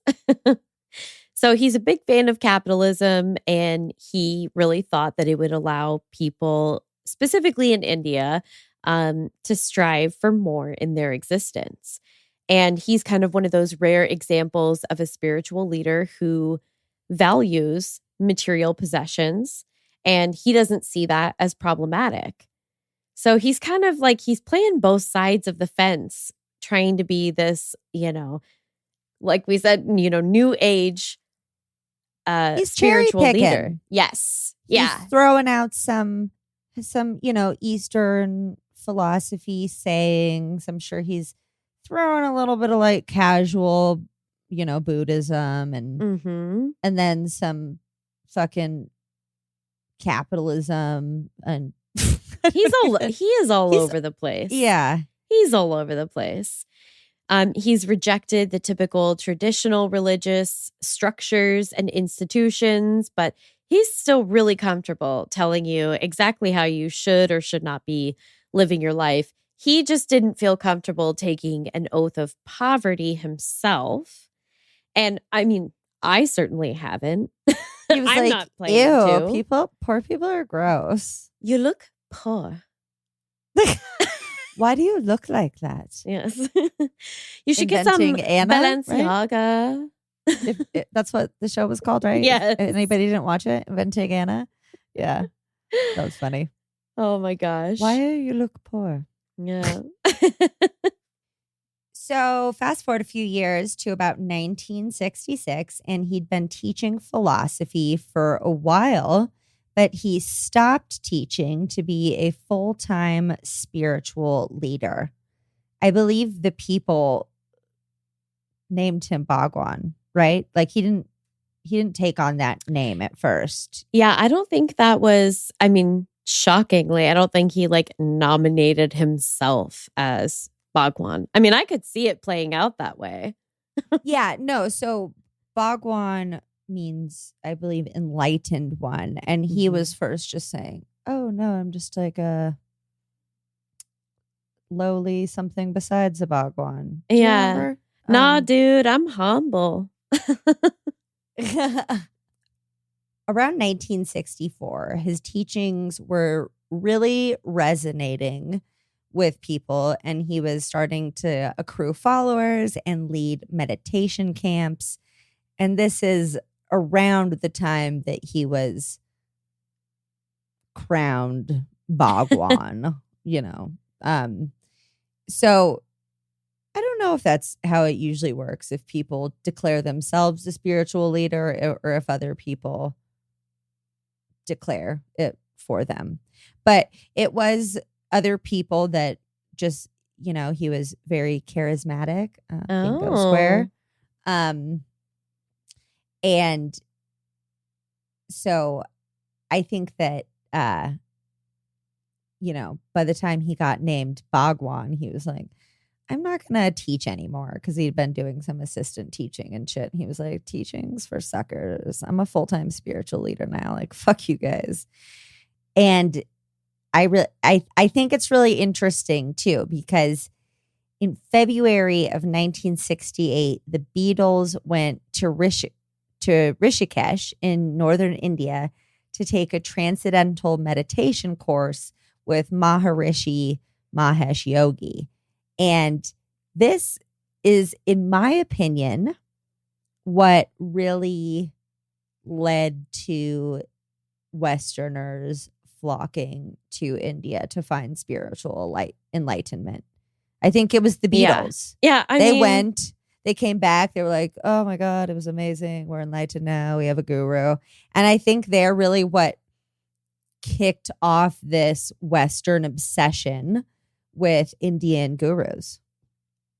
So he's a big fan of capitalism, and he really thought that it would allow people, specifically in India, to strive for more in their existence. And he's kind of one of those rare examples of a spiritual leader who values material possessions, and he doesn't see that as problematic. So he's kind of like, he's playing both sides of the fence, trying to be this, like we said, new age He's cherry spiritual picking. leader. Yes. Yeah. He's throwing out some Eastern philosophy sayings. I'm sure he's throwing a little bit of like casual, Buddhism and then some fucking capitalism and he is all over the place. Yeah. He's all over the place. He's rejected the typical traditional religious structures and institutions, but he's still really comfortable telling you exactly how you should or should not be living your life. He just didn't feel comfortable taking an oath of poverty himself. And I mean, I certainly haven't. He was I'm like, not planning to. Poor people are gross. You look poor. Why do you look like that? Yes. You should get some Inventing Anna, Balenciaga. That's what the show was called, right? Yes. Anybody didn't watch it? Inventing Anna? Yeah. That was funny. Oh my gosh. Why do you look poor? Yeah. So fast forward a few years to about 1966, and he'd been teaching philosophy for a while, but he stopped teaching to be a full-time spiritual leader. I believe the people named him Bhagwan, right? Like he didn't take on that name at first. Yeah, I don't think that was, shockingly, I don't think he nominated himself as Bhagwan. I mean, I could see it playing out that way. Yeah, no. So Bhagwan means, I believe, enlightened one. And he was first just saying, oh, no, I'm just like a lowly something besides a Bhagwan. Do you remember? Nah, dude, I'm humble. Around 1964, his teachings were really resonating with people, and he was starting to accrue followers and lead meditation camps. And this is around the time that he was crowned Bhagwan, So I don't know if that's how it usually works, if people declare themselves a spiritual leader or if other people declare it for them. But it was other people that just, he was very charismatic, bingo square. And so I think that, by the time he got named Bhagwan, he was like, I'm not going to teach anymore, because he'd been doing some assistant teaching and shit. He was like, teaching's for suckers. I'm a full-time spiritual leader now. Like, fuck you guys. And I think it's really interesting too, because in February of 1968, the Beatles went to Rishikesh in northern India to take a transcendental meditation course with Maharishi Mahesh Yogi. And this is, in my opinion, what really led to Westerners flocking to India to find spiritual enlightenment. I think it was the Beatles. Yeah, they went, they came back, they were like, oh my God, it was amazing. We're enlightened now. We have a guru. And I think they're really what kicked off this Western obsession with Indian gurus.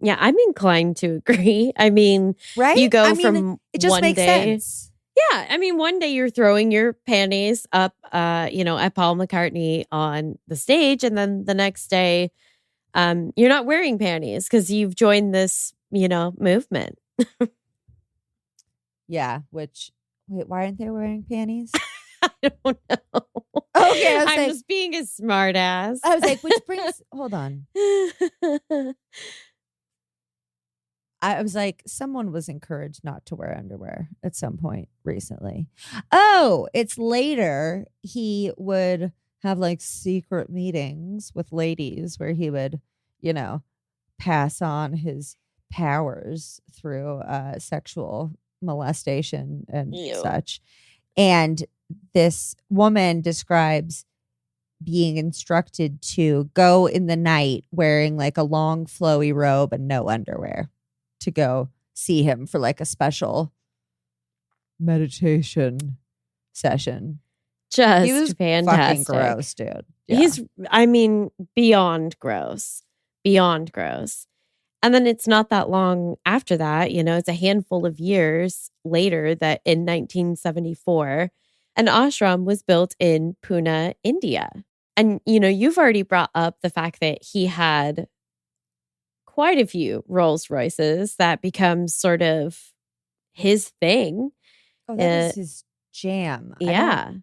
Yeah, I'm inclined to agree. I mean, right? You go from it just one makes day. sense. Yeah, I mean, one day you're throwing your panties up, at Paul McCartney on the stage, and then the next day, you're not wearing panties because you've joined this, movement. Yeah, which, wait, why aren't they wearing panties? I don't know. Okay, I'm just being a smart ass. I was like, which brings, hold on. I was like, someone was encouraged not to wear underwear at some point recently. Oh, it's later. He would have like secret meetings with ladies where he would, pass on his powers through sexual molestation and Ew. such. And this woman describes being instructed to go in the night wearing like a long flowy robe and no underwear to go see him for like a special meditation session. Just He was fantastic. fucking gross, dude. Yeah. He's, beyond gross. Beyond gross. And then it's not that long after that, it's a handful of years later that in 1974, an ashram was built in Pune, India. And, you've already brought up the fact that he had quite a few Rolls Royces that becomes sort of his thing. Oh, that was his jam. Yeah.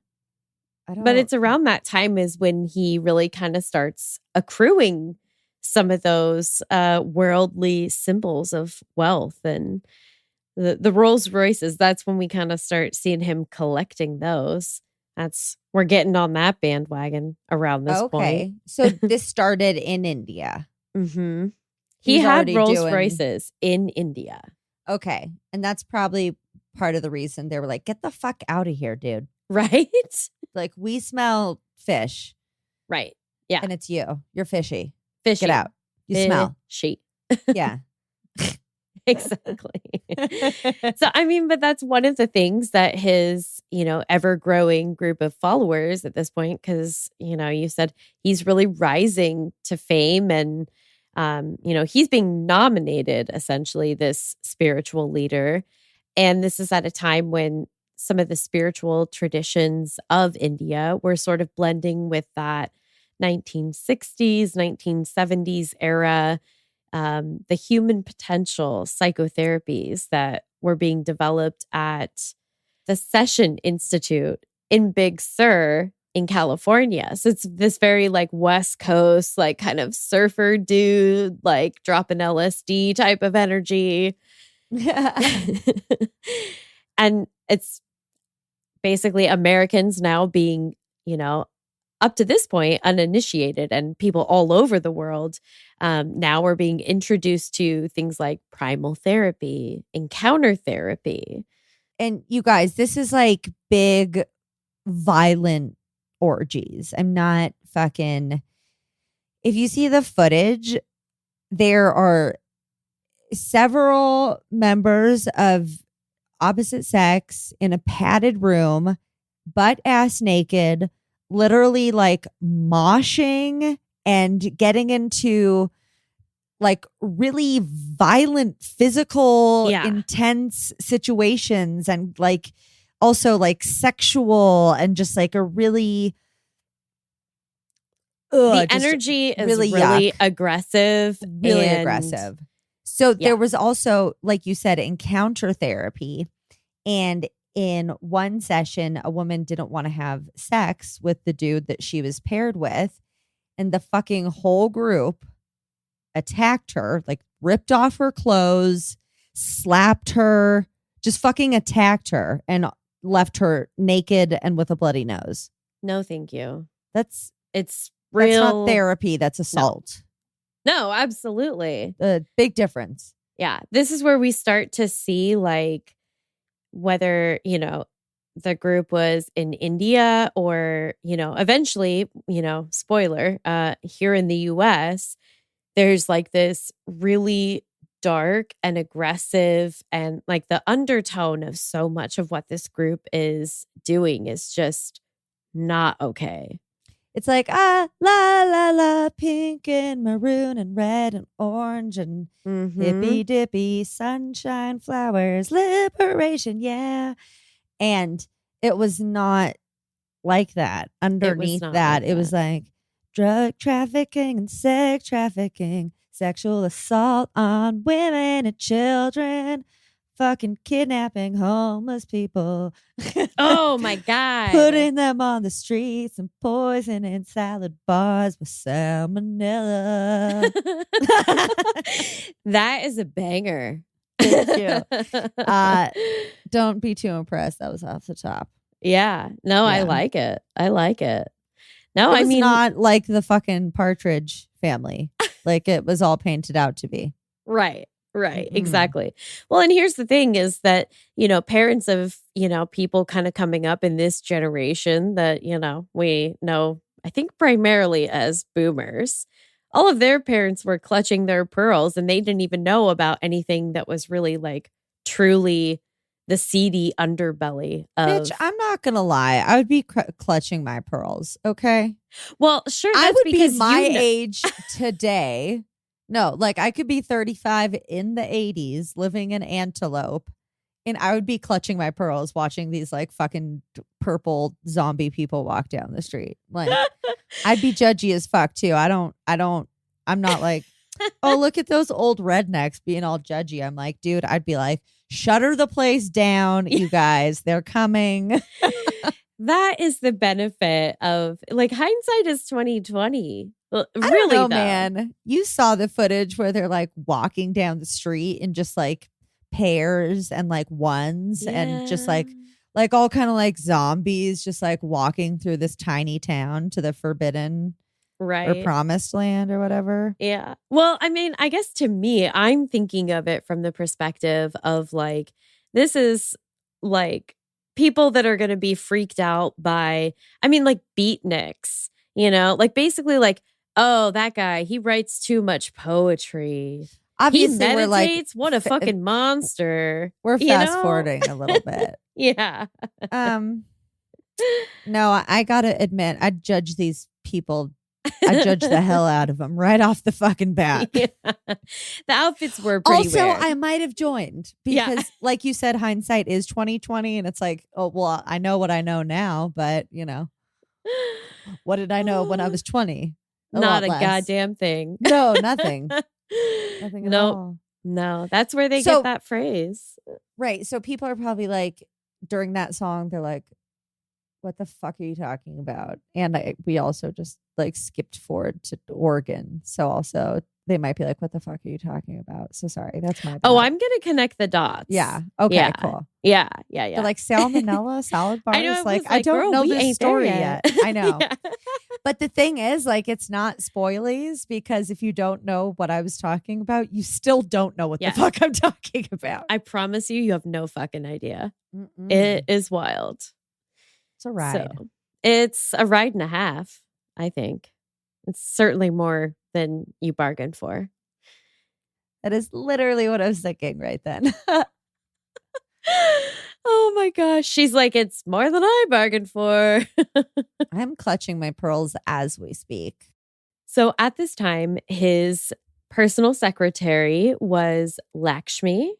I don't, But it's around that time is when he really kind of starts accruing some of those worldly symbols of wealth and the Rolls Royces. That's when we kind of start seeing him collecting those. We're getting on that bandwagon around this point. So this started in India. Mm-hmm. He had Rolls Royces in India. Okay. And that's probably part of the reason they were like, get the fuck out of here, dude. Right? Like, we smell fish. Right. Yeah. And it's you. You're fishy. Fishy. Get out. You smell. Fishy. Yeah. Exactly. So, but that's one of the things that his, ever-growing group of followers at this point, because, you said he's really rising to fame and, he's being nominated, essentially, this spiritual leader. And this is at a time when some of the spiritual traditions of India were sort of blending with that 1960s, 1970s era, the human potential psychotherapies that were being developed at the Session Institute in Big Sur in California. So it's this very like West Coast, like kind of surfer dude, like dropping LSD type of energy. And it's basically Americans now being, up to this point, uninitiated, and people all over the world now are being introduced to things like primal therapy, encounter therapy. And you guys, this is like big, violent orgies. I'm not fucking. If you see the footage, there are several members of opposite sex in a padded room, butt ass naked, literally like moshing and getting into like really violent, physical, intense situations, and like also like sexual, and just like a really the energy is really aggressive. Really aggressive. So there was also, like you said, encounter therapy. And in one session, a woman didn't want to have sex with the dude that she was paired with. And the fucking whole group attacked her, like ripped off her clothes, slapped her, just fucking attacked her and left her naked and with a bloody nose. No, thank you. It's real. That's not therapy. That's assault. No, absolutely. A big difference. Yeah. This is where we start to see like whether, the group was in India or, eventually, spoiler, here in the US, there's like this really dark and aggressive, and like the undertone of so much of what this group is doing is just not okay. It's like, la, la, la, pink and maroon and red and orange and hippy dippy, sunshine, flowers, liberation, yeah. And it was not like that. Underneath not that, like it was like drug trafficking and sex trafficking, sexual assault on women and children, fucking kidnapping homeless people. Oh my God. Putting them on the streets and poisoning salad bars with salmonella. That is a banger. Thank you. Don't be too impressed. That was off the top. Yeah. No, I Yeah. like it. I like it. No, It I was mean, not like the fucking Partridge Family. Like it was all painted out to be. right. Right. Mm-mm. Exactly. Well, and here's the thing is that, parents of, people kind of coming up in this generation that, we know, I think primarily as boomers, all of their parents were clutching their pearls and they didn't even know about anything that was really like truly the seedy underbelly of. Bitch, I'm not going to lie. I would be clutching my pearls. Okay. Well, sure. I That's would be because my you know- age today. No, like I could be 35 in the 80s living in Antelope and I would be clutching my pearls watching these like fucking purple zombie people walk down the street. Like I'd be judgy as fuck too. I'm not like, oh, look at those old rednecks being all judgy. I'm like, dude, I'd be like, shutter the place down, you guys. They're coming. That is the benefit of like hindsight is 2020. I Really, don't know, though. man. You saw the footage where they're like walking down the street in just like pairs and like ones and just like all kind of like zombies just like walking through this tiny town to the forbidden right or promised land or whatever. Yeah. Well, I mean, I guess to me, I'm thinking of it from the perspective of like, this is like people that are going to be freaked out by, I mean, like beatniks, like basically like, oh, that guy, he writes too much poetry. Obviously, he meditates. we're like, what a fucking monster. We're fast forwarding a little bit. Yeah. No, I gotta admit, I judge these people. I judge the hell out of them right off the fucking bat. Yeah. The outfits were pretty also, weird. I might have joined because, like you said, hindsight is 2020, and it's like, oh well, I know what I know now, but what did I know when I was 20? Not a goddamn thing. No, nothing. Nothing at all. No, that's where they get that phrase. Right. So people are probably like, during that song, they're like, what the fuck are you talking about? And we also just like skipped forward to Oregon. So also they might be like, what the fuck are you talking about? So sorry. That's my bad. Oh, I'm going to connect the dots. Yeah. Okay, yeah. Cool. Yeah. They're like salmonella salad bars. I know, I don't know the story yet. I know. Yeah. But the thing is, like, it's not spoilies because if you don't know what I was talking about, you still don't know what the fuck I'm talking about. I promise you have no fucking idea. Mm-mm. It is wild. It's a ride. So, it's a ride and a half, I think. It's certainly more than you bargained for. That is literally what I was thinking right then. Oh my gosh. She's like, it's more than I bargained for. I'm clutching my pearls as we speak. So at this time, his personal secretary was Lakshmi,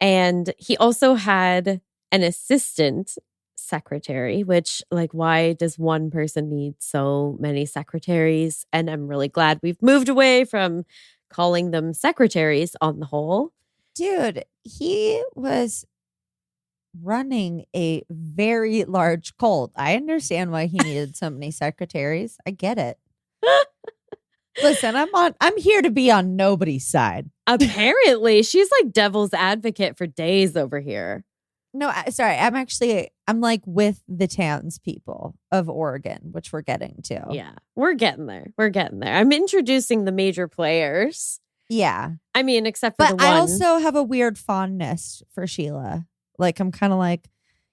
and he also had an assistant secretary, which, like, why does one person need so many secretaries? And I'm really glad we've moved away from calling them secretaries on the whole. Dude, he was running a very large cult. I understand why he needed so many secretaries. I get it. Listen, I'm here to be on nobody's side. Apparently, she's like devil's advocate for days over here. No, sorry. I'm like with the townspeople of Oregon, which we're getting to. Yeah, we're getting there. I'm introducing the major players. Yeah. I mean, except for the one. I also have a weird fondness for Sheila. Like, I'm kind of like,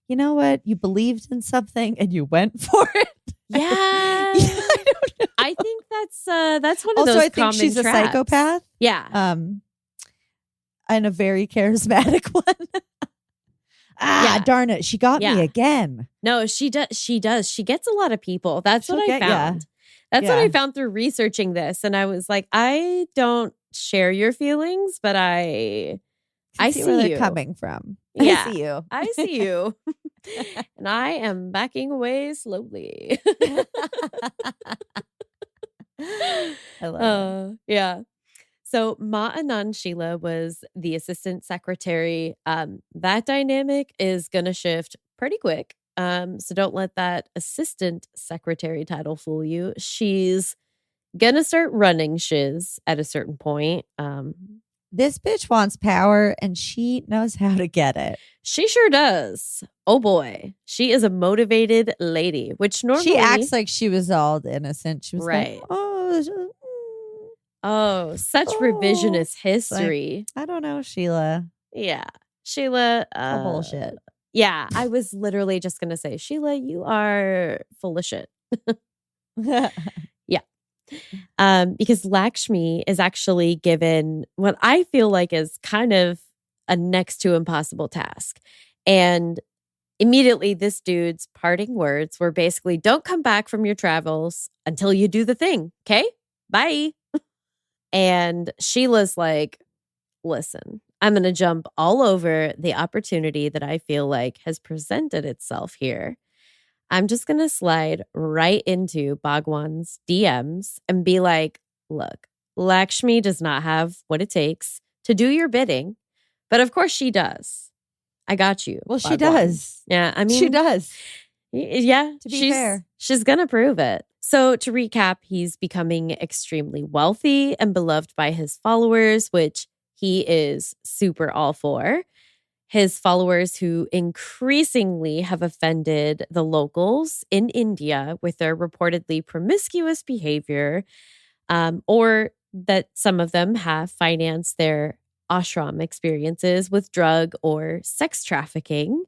you know what? You believed in something and you went for it. Yeah. I don't know. I think that's one of also, those I think common she's traps. a psychopath. Yeah. And a very charismatic one. Darn it. She got me again. No, she does. She gets a lot of people. That's She'll what I found. That's what I found through researching this. And I was like, I don't share your feelings, but I see where you. they're coming from. Yeah. I see you. I see you. And I am backing away slowly. I love it. Yeah. So Ma Anand Sheila was the assistant secretary. That dynamic is going to shift pretty quick. So don't let that assistant secretary title fool you. She's going to start running shiz at a certain point. This bitch wants power and she knows how to get it. She sure does. Oh boy. She is a motivated lady, which normally She acts like she was all innocent. She was Right. like, oh, oh, such revisionist history. I don't know, Sheila. Yeah. Sheila. Bullshit. Yeah. I was literally just going to say, Sheila, you are full of shit. Because Lakshmi is actually given what I feel like is kind of a next to impossible task. And immediately this dude's parting words were basically, don't come back from your travels until you do the thing. Okay? Bye. And Sheila's like, listen, I'm going to jump all over the opportunity that I feel like has presented itself here. I'm just going to slide right into Bhagwan's DMs and be like, look, Lakshmi does not have what it takes to do your bidding. But of course she does. I got you. Well, she Bhagwan. does. Yeah, I mean, she does. Yeah, To be fair. She's going to prove it. So to recap, he's becoming extremely wealthy and beloved by his followers, which he is super all for. His followers who increasingly have offended the locals in India with their reportedly promiscuous behavior, or that some of them have financed their ashram experiences with drug or sex trafficking,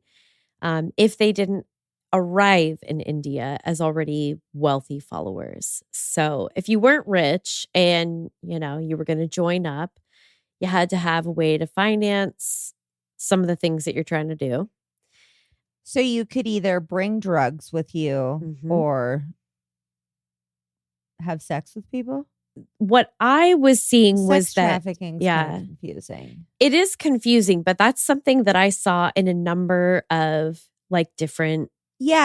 if they didn't arrive in India as already wealthy followers. So if you weren't rich and, you were going to join up, you had to have a way to finance some of the things that you're trying to do. So you could either bring drugs with you or have sex with people. What I was seeing was that trafficking is kind of confusing. It is confusing, but that's something that I saw in a number of different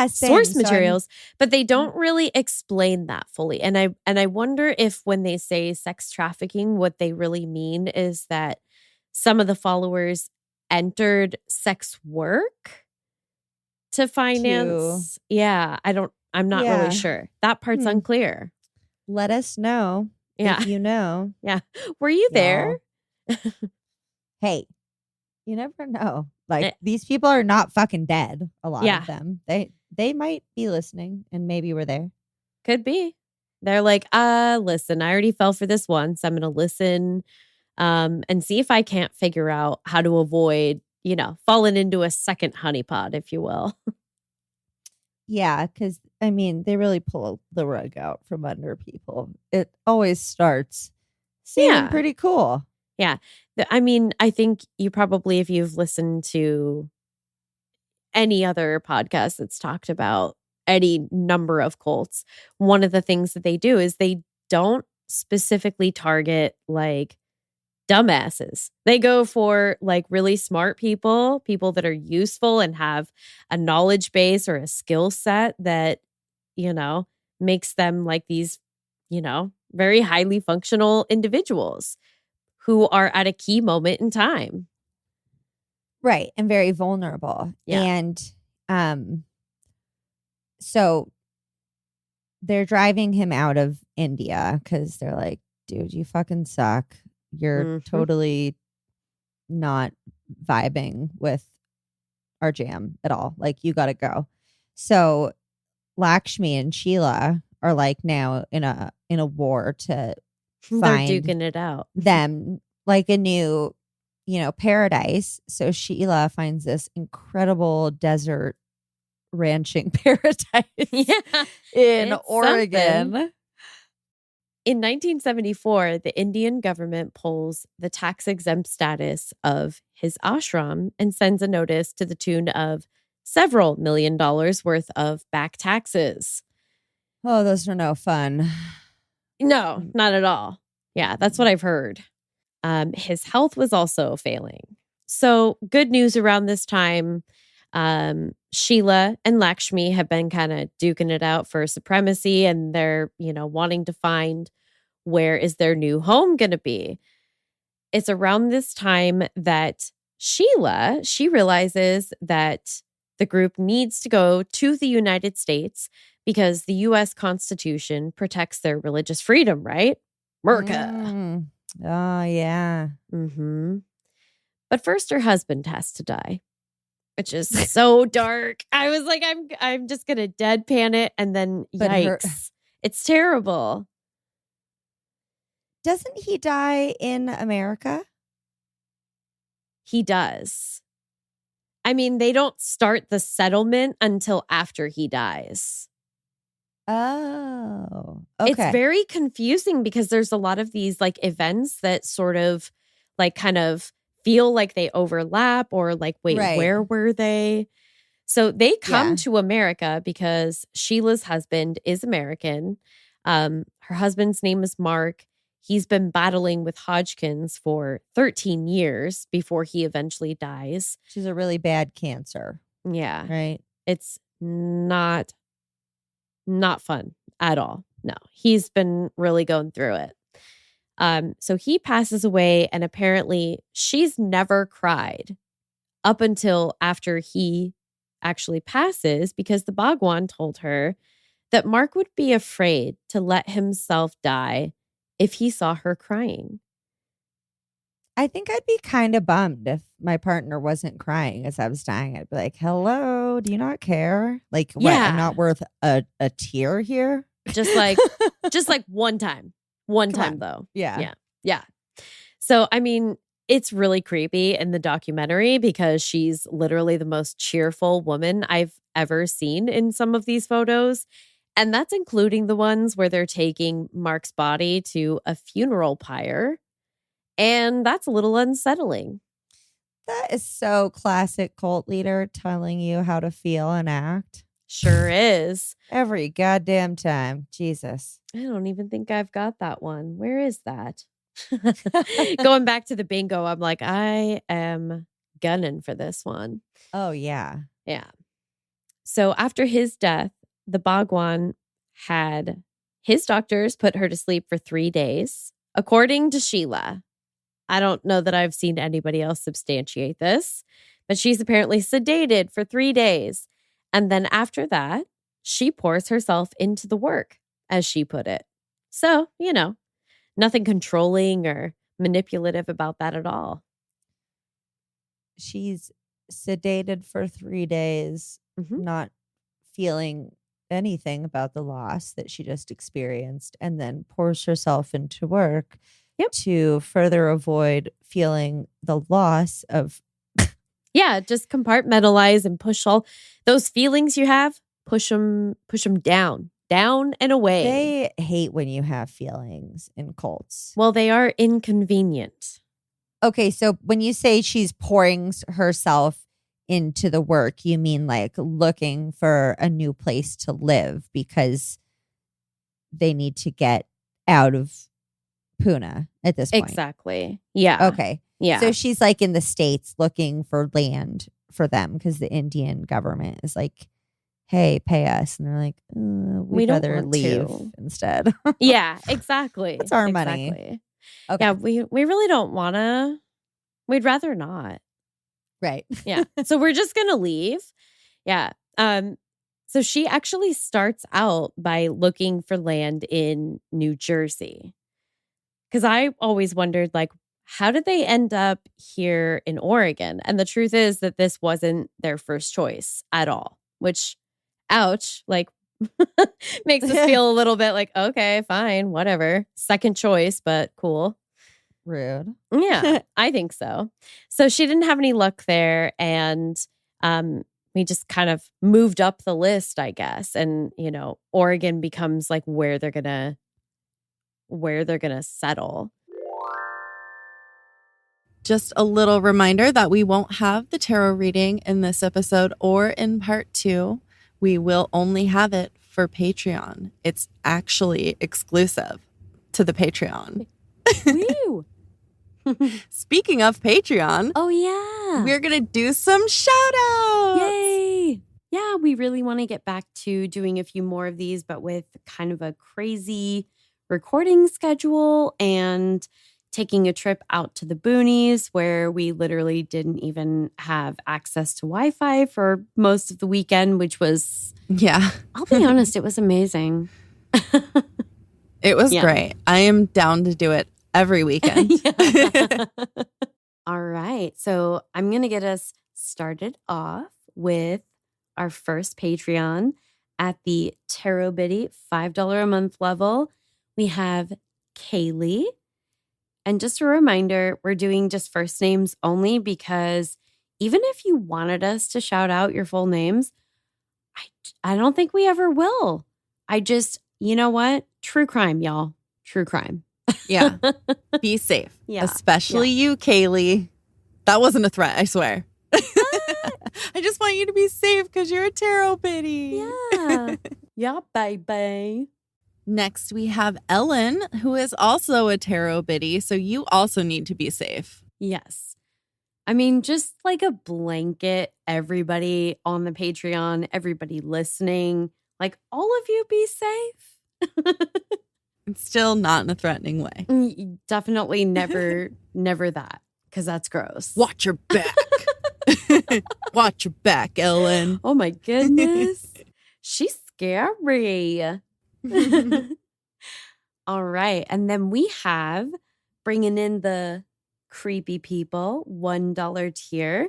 source materials, but they don't really explain that fully. And I wonder if when they say sex trafficking, what they really mean is that some of the followers entered sex work to finance. I'm not really sure. That part's unclear. Let us know if you know. Yeah. Were you there? Hey, you never know. These people are not fucking dead. A lot of them. They might be listening and maybe we're there. Could be. They're like, listen, I already fell for this once. I'm going to listen and see if I can't figure out how to avoid, falling into a second honeypot, if you will. Yeah, because, they really pull the rug out from under people. It always starts seeming pretty cool. Yeah. I think you probably, if you've listened to any other podcast that's talked about any number of cults, one of the things that they do is they don't specifically target dumbasses. They go for really smart people that are useful and have a knowledge base or a skill set that, makes them these, very highly functional individuals who are at a key moment in time. Right. And very vulnerable. Yeah. And so they're driving him out of India because they're like, dude, you fucking suck. You're totally not vibing with our jam at all. You got to go. So Lakshmi and Sheila are now in a war to They're find duking it out. them a new, paradise. So Sheila finds this incredible desert ranching paradise in Oregon. Something. In 1974, the Indian government pulls the tax-exempt status of his ashram and sends a notice to the tune of several $1 million worth of back taxes. Oh, those are no fun. No, not at all. Yeah, that's what I've heard. His health was also failing. So good news around this time. Sheila and Lakshmi have been kind of duking it out for supremacy, and they're, wanting to find where is their new home going to be. It's around this time that Sheila, she realizes that the group needs to go to the United States because the U.S. Constitution protects their religious freedom, right? Merca. Oh, yeah. Mm-hmm. But first, her husband has to die, which is so dark. I was like, I'm just gonna deadpan it, and then But yikes, it's terrible. Doesn't he die in America? He does. I mean, they don't start the settlement until after he dies. Oh, okay. It's very confusing because there's a lot of these like events that sort of like kind of feel like they overlap, or like, wait, Right. where were they? So they come to America because Sheila's husband is American. Her husband's name is Mark. He's been battling with Hodgkin's for 13 years before he eventually dies. She's a really bad cancer. Yeah. Right. It's not fun at all. No, he's been really going through it. So he passes away, and apparently she's never cried up until after he actually passes, because the Bhagwan told her that Mark would be afraid to let himself die if he saw her crying. I think I'd be kind of bummed if my partner wasn't crying as I was dying. I'd be like, hello, do you not care? Like, what? Yeah. I'm not worth a tear here? Just like one time. One Come time, on. though. Yeah. Yeah. So, I mean, it's really creepy in the documentary because she's literally the most cheerful woman I've ever seen in some of these photos. And that's including the ones where they're taking Mark's body to a funeral pyre. And that's a little unsettling. That is so classic cult leader telling you how to feel and act. Sure is. Every goddamn time. Jesus. I don't even think I've got that one. Where is that? Going back to the bingo, I'm like, I am gunning for this one. Oh, yeah. Yeah. So after his death, the Bhagwan had his doctors put her to sleep for 3 days, according to Sheila. I don't know that I've seen anybody else substantiate this, but she's apparently sedated for 3 days. And then after that, she pours herself into the work, as she put it. So, nothing controlling or manipulative about that at all. She's sedated for 3 days, not feeling anything about the loss that she just experienced, and then pours herself into work to further avoid feeling the loss of. Yeah, just compartmentalize and push all those feelings you have, push them down and away. They hate when you have feelings in cults. Well, they are inconvenient. Okay, so when you say she's pouring herself into the work, you mean like looking for a new place to live because they need to get out of Pune at this point. Exactly. Yeah. Okay. Yeah. So she's like in the States looking for land for them because the Indian government is like, hey, pay us. And they're like, we'd don't rather want leave to. instead. Yeah, exactly. It's our money. Okay. Yeah, we really don't want to. We'd rather not. Right. Yeah. So we're just going to leave. Yeah. So she actually starts out by looking for land in New Jersey. Because I always wondered, like, how did they end up here in Oregon? And the truth is that this wasn't their first choice at all, which, ouch, like, makes us feel a little bit like, okay, fine, whatever. Second choice, but cool. Rude. Yeah, I think so. So she didn't have any luck there. And we just kind of moved up the list, I guess. And, Oregon becomes like where they're gonna settle. Just a little reminder that we won't have the tarot reading in this episode or in part 2. We will only have it for Patreon. It's actually exclusive to the Patreon. Woo! Speaking of Patreon. Oh, yeah. we're going to do some shout outs. Yay. Yeah, we really want to get back to doing a few more of these, but with kind of a crazy recording schedule and taking a trip out to the boonies where we literally didn't even have access to Wi-Fi for most of the weekend, which was, I'll be honest, it was amazing. It was great. I am down to do it every weekend. All right. So I'm going to get us started off with our first Patreon at the Tarot Biddy $5 a month level. We have Kaylee. And just a reminder, we're doing just first names only because even if you wanted us to shout out your full names, I don't think we ever will. You know what? True crime, y'all. True crime. Yeah. Be safe. Yeah. Especially you, Kaylee. That wasn't a threat, I swear. I just want you to be safe because you're a tarot biddy. Yeah. Yeah, baby. Next, we have Ellen, who is also a tarot biddy. So you also need to be safe. Yes. I mean, just like a blanket, everybody on the Patreon, everybody listening, like all of you be safe. It's still not in a threatening way. Definitely never that, because that's gross. Watch your back. Watch your back, Ellen. Oh my goodness. She's scary. All right. And then we have, bringing in the creepy people, $1 tier,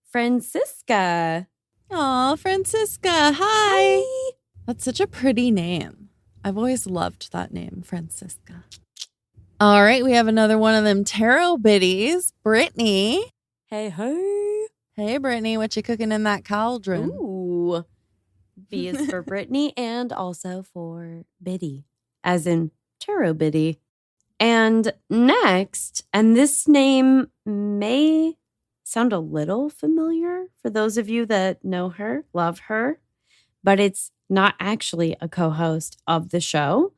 Francisca. Aw, Francisca. Hi. That's such a pretty name. I've always loved that name, Francisca. All right. We have another one of them tarot biddies, Brittany. Hey. Hey, Brittany. What you cooking in that cauldron? Ooh. B is for Brittany and also for Biddy, as in tarot biddy. And next, and this name may sound a little familiar for those of you that know her, love her, but it's not actually a co-host of the show.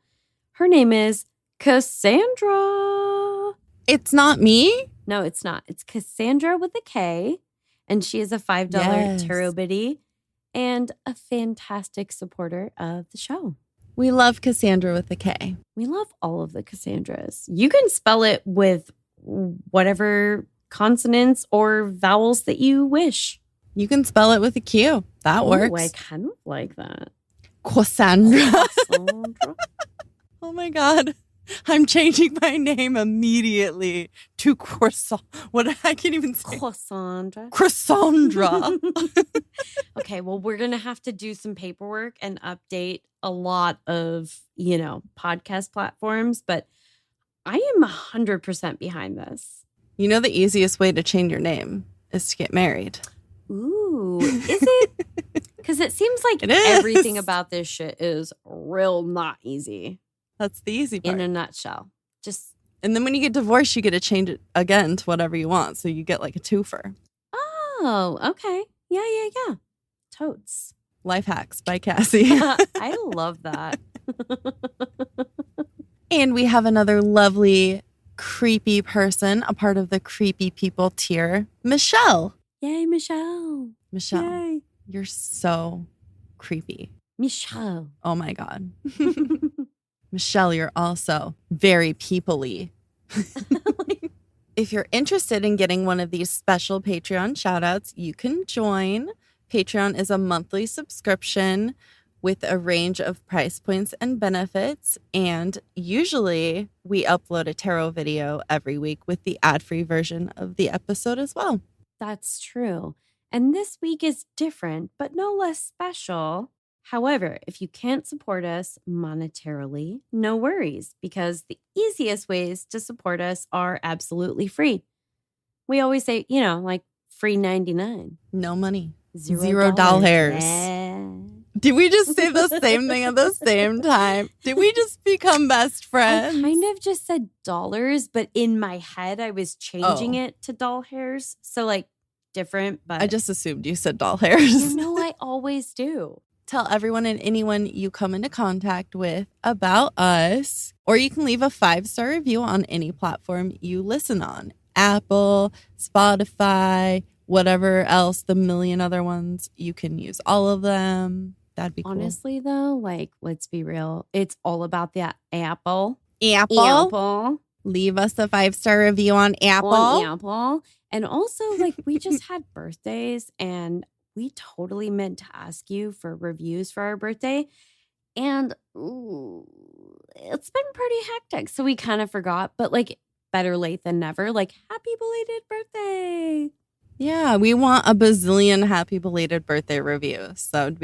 Her name is Cassandra. It's not me? No, it's not. It's Cassandra with a K, and she is a $5 tarot biddy and a fantastic supporter of the show. We love Cassandra with a K. We love all of the Cassandras. You can spell it with whatever consonants or vowels that you wish. You can spell it with a Q. That works. I kind of like that. Cassandra. Oh my God. I'm changing my name immediately to Croissant. I can't even say. Cassandra. Cassandra. Okay, well, we're going to have to do some paperwork and update a lot of, podcast platforms, but I am 100% behind this. You know, the easiest way to change your name is to get married. Ooh, is it? Because it seems like everything about this shit is real not easy. That's the easy part. In a nutshell. And then when you get divorced, you get to change it again to whatever you want. So you get like a twofer. Oh, okay. Yeah. Totes. Life Hacks by Cassie. I love that. And we have another lovely, creepy person, a part of the creepy people tier, Michelle. Yay, Michelle. Michelle, Yay. You're so creepy. Michelle. Oh my God. Michelle, you're also very people-y. If you're interested in getting one of these special Patreon shout-outs, you can join. Patreon is a monthly subscription with a range of price points and benefits. And usually we upload a tarot video every week with the ad-free version of the episode as well. That's true. And this week is different, but no less special. However, if you can't support us monetarily, no worries, because the easiest ways to support us are absolutely free. We always say, like free 99. No money. $0. Yeah. Did we just say the same thing at the same time? Did we just become best friends? I kind of just said dollars, but in my head, I was changing it to doll hairs. So different, but I just assumed you said doll hairs. I always do. Tell everyone and anyone you come into contact with about us, or you can leave a 5-star review on any platform you listen on. Apple, Spotify, whatever else, the million other ones, you can use all of them. That'd be cool. Honestly, though, like, let's be real. It's all about that Apple. Apple. Leave us a 5-star review on Apple. On Apple. And also, like, we just had birthdays and we totally meant to ask you for reviews for our birthday. And it's been pretty hectic. So we kind of forgot. But, like, better late than never. Like, happy belated birthday. Yeah, we want a bazillion happy belated birthday reviews. That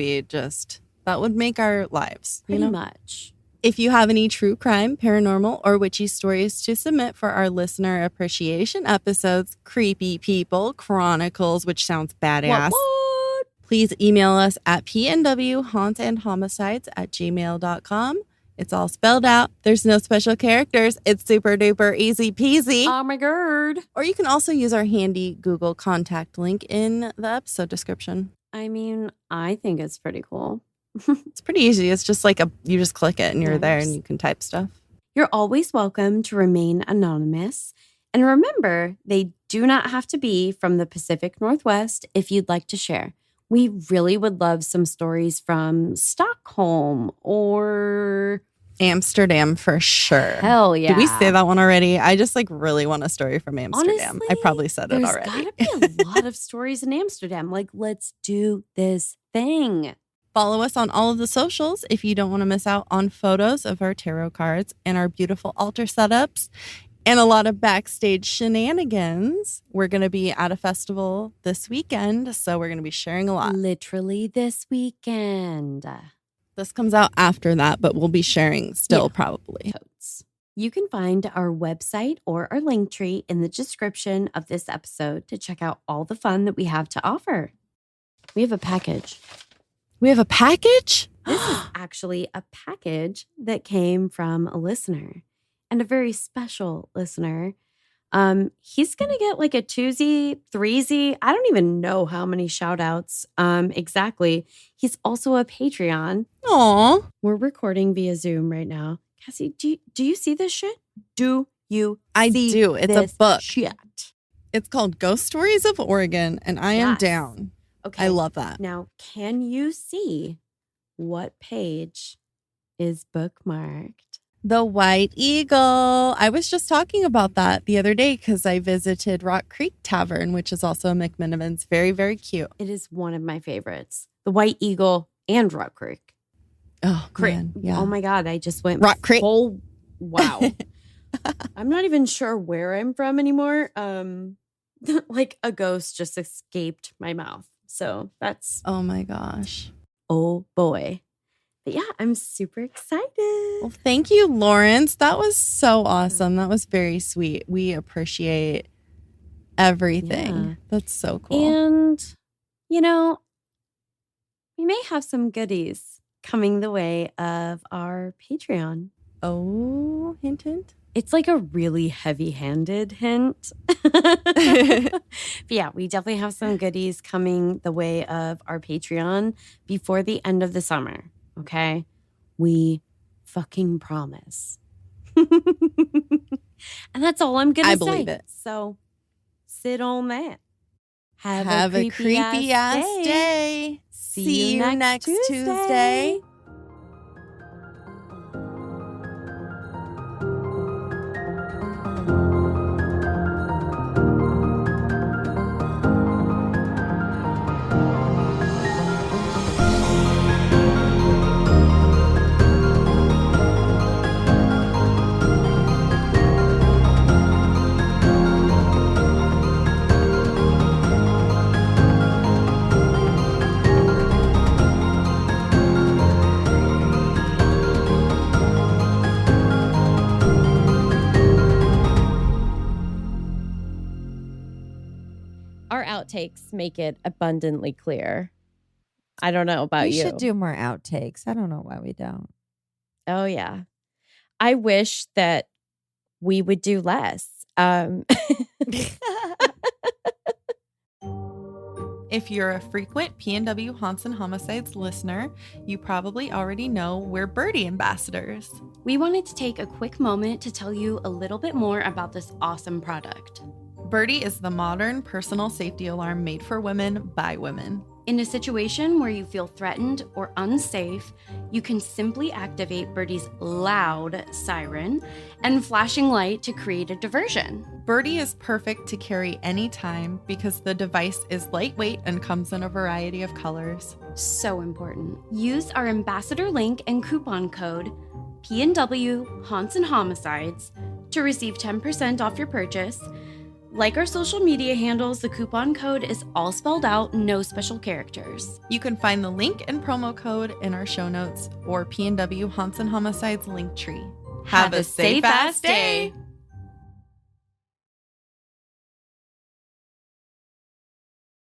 would make our lives. Pretty much. If you have any true crime, paranormal, or witchy stories to submit for our listener appreciation episodes, Creepy People Chronicles, which sounds badass, What? please email us at pnwhauntsandhomicides@gmail.com. It's all spelled out. There's no special characters. It's super duper easy peasy. Oh my god. Or you can also use our handy Google contact link in the episode description. I mean, I think it's pretty cool. It's pretty easy. It's just like you just click it and you're there Nice. and you can type stuff. You're always welcome to remain anonymous. And remember, they do not have to be from the Pacific Northwest if you'd like to share. We really would love some stories from Stockholm or Amsterdam for sure. hell yeah. Did we say that one already? I just really want a story from Amsterdam. Honestly, I probably said it already. There's gotta be a lot of stories in Amsterdam. Like, let's do this thing. Follow us on all of the socials if you don't want to miss out on photos of our tarot cards and our beautiful altar setups and a lot of backstage shenanigans. We're going to be at a festival this weekend, so we're going to be sharing a lot. Literally this weekend. This comes out after that, but we'll be sharing still Yeah. probably. Totes. You can find our website or our link tree in the description of this episode to check out all the fun that we have to offer. We have a package. We have a package? This is actually a package that came from a listener and a very special listener. He's going to get like a 2Z, 3Z. I don't even know how many shout outs exactly. He's also a Patreon. Aw. We're recording via Zoom right now. Cassie, do you see this shit? Do you I see do. It's a this book. shit? It's called Ghost Stories of Oregon, and I am Yes. down. Okay. I love that. Now, can you see what page is bookmarked? The White Eagle. I was just talking about that the other day because I visited Rock Creek Tavern, which is also a McMinimans. Very, very cute. It is one of my favorites. The White Eagle and Rock Creek. Oh, Creek. man. Yeah. Oh my God. I just went Rock Creek. full wow. I'm not even sure where I'm from anymore. Like a ghost just escaped my mouth. So that's Oh my gosh. oh boy. But yeah, I'm super excited. Well, thank you, Lawrence. That was so awesome. That was very sweet. We appreciate everything. Yeah. That's so cool. And, you know, we may have some goodies coming the way of our Patreon. Oh, hint, hint. It's like a really heavy-handed hint. But yeah, we definitely have some goodies coming the way of our Patreon before the end of the summer. Okay? We fucking promise. And that's all I'm going to say. I believe it. So sit on that. Have a creepy ass day. See you next Tuesday. Our outtakes make it abundantly clear. I don't know about We you. should do more outtakes. I don't know why we don't. Oh, yeah. I wish that we would do less. If you're a frequent PNW Haunts and Homicides listener, you probably already know we're birdie ambassadors. We wanted to take a quick moment to tell you a little bit more about this awesome product. Birdie is the modern personal safety alarm made for women by women. In a situation where you feel threatened or unsafe, you can simply activate Birdie's loud siren and flashing light to create a diversion. Birdie is perfect to carry anytime because the device is lightweight and comes in a variety of colors. So important. Use our ambassador link and coupon code PNW Haunts and Homicides to receive 10% off your purchase. Like our social media handles, the coupon code is all spelled out, no special characters. You can find the link and promo code in our show notes or PNW Haunts and Homicides link tree. Have a safe ass day.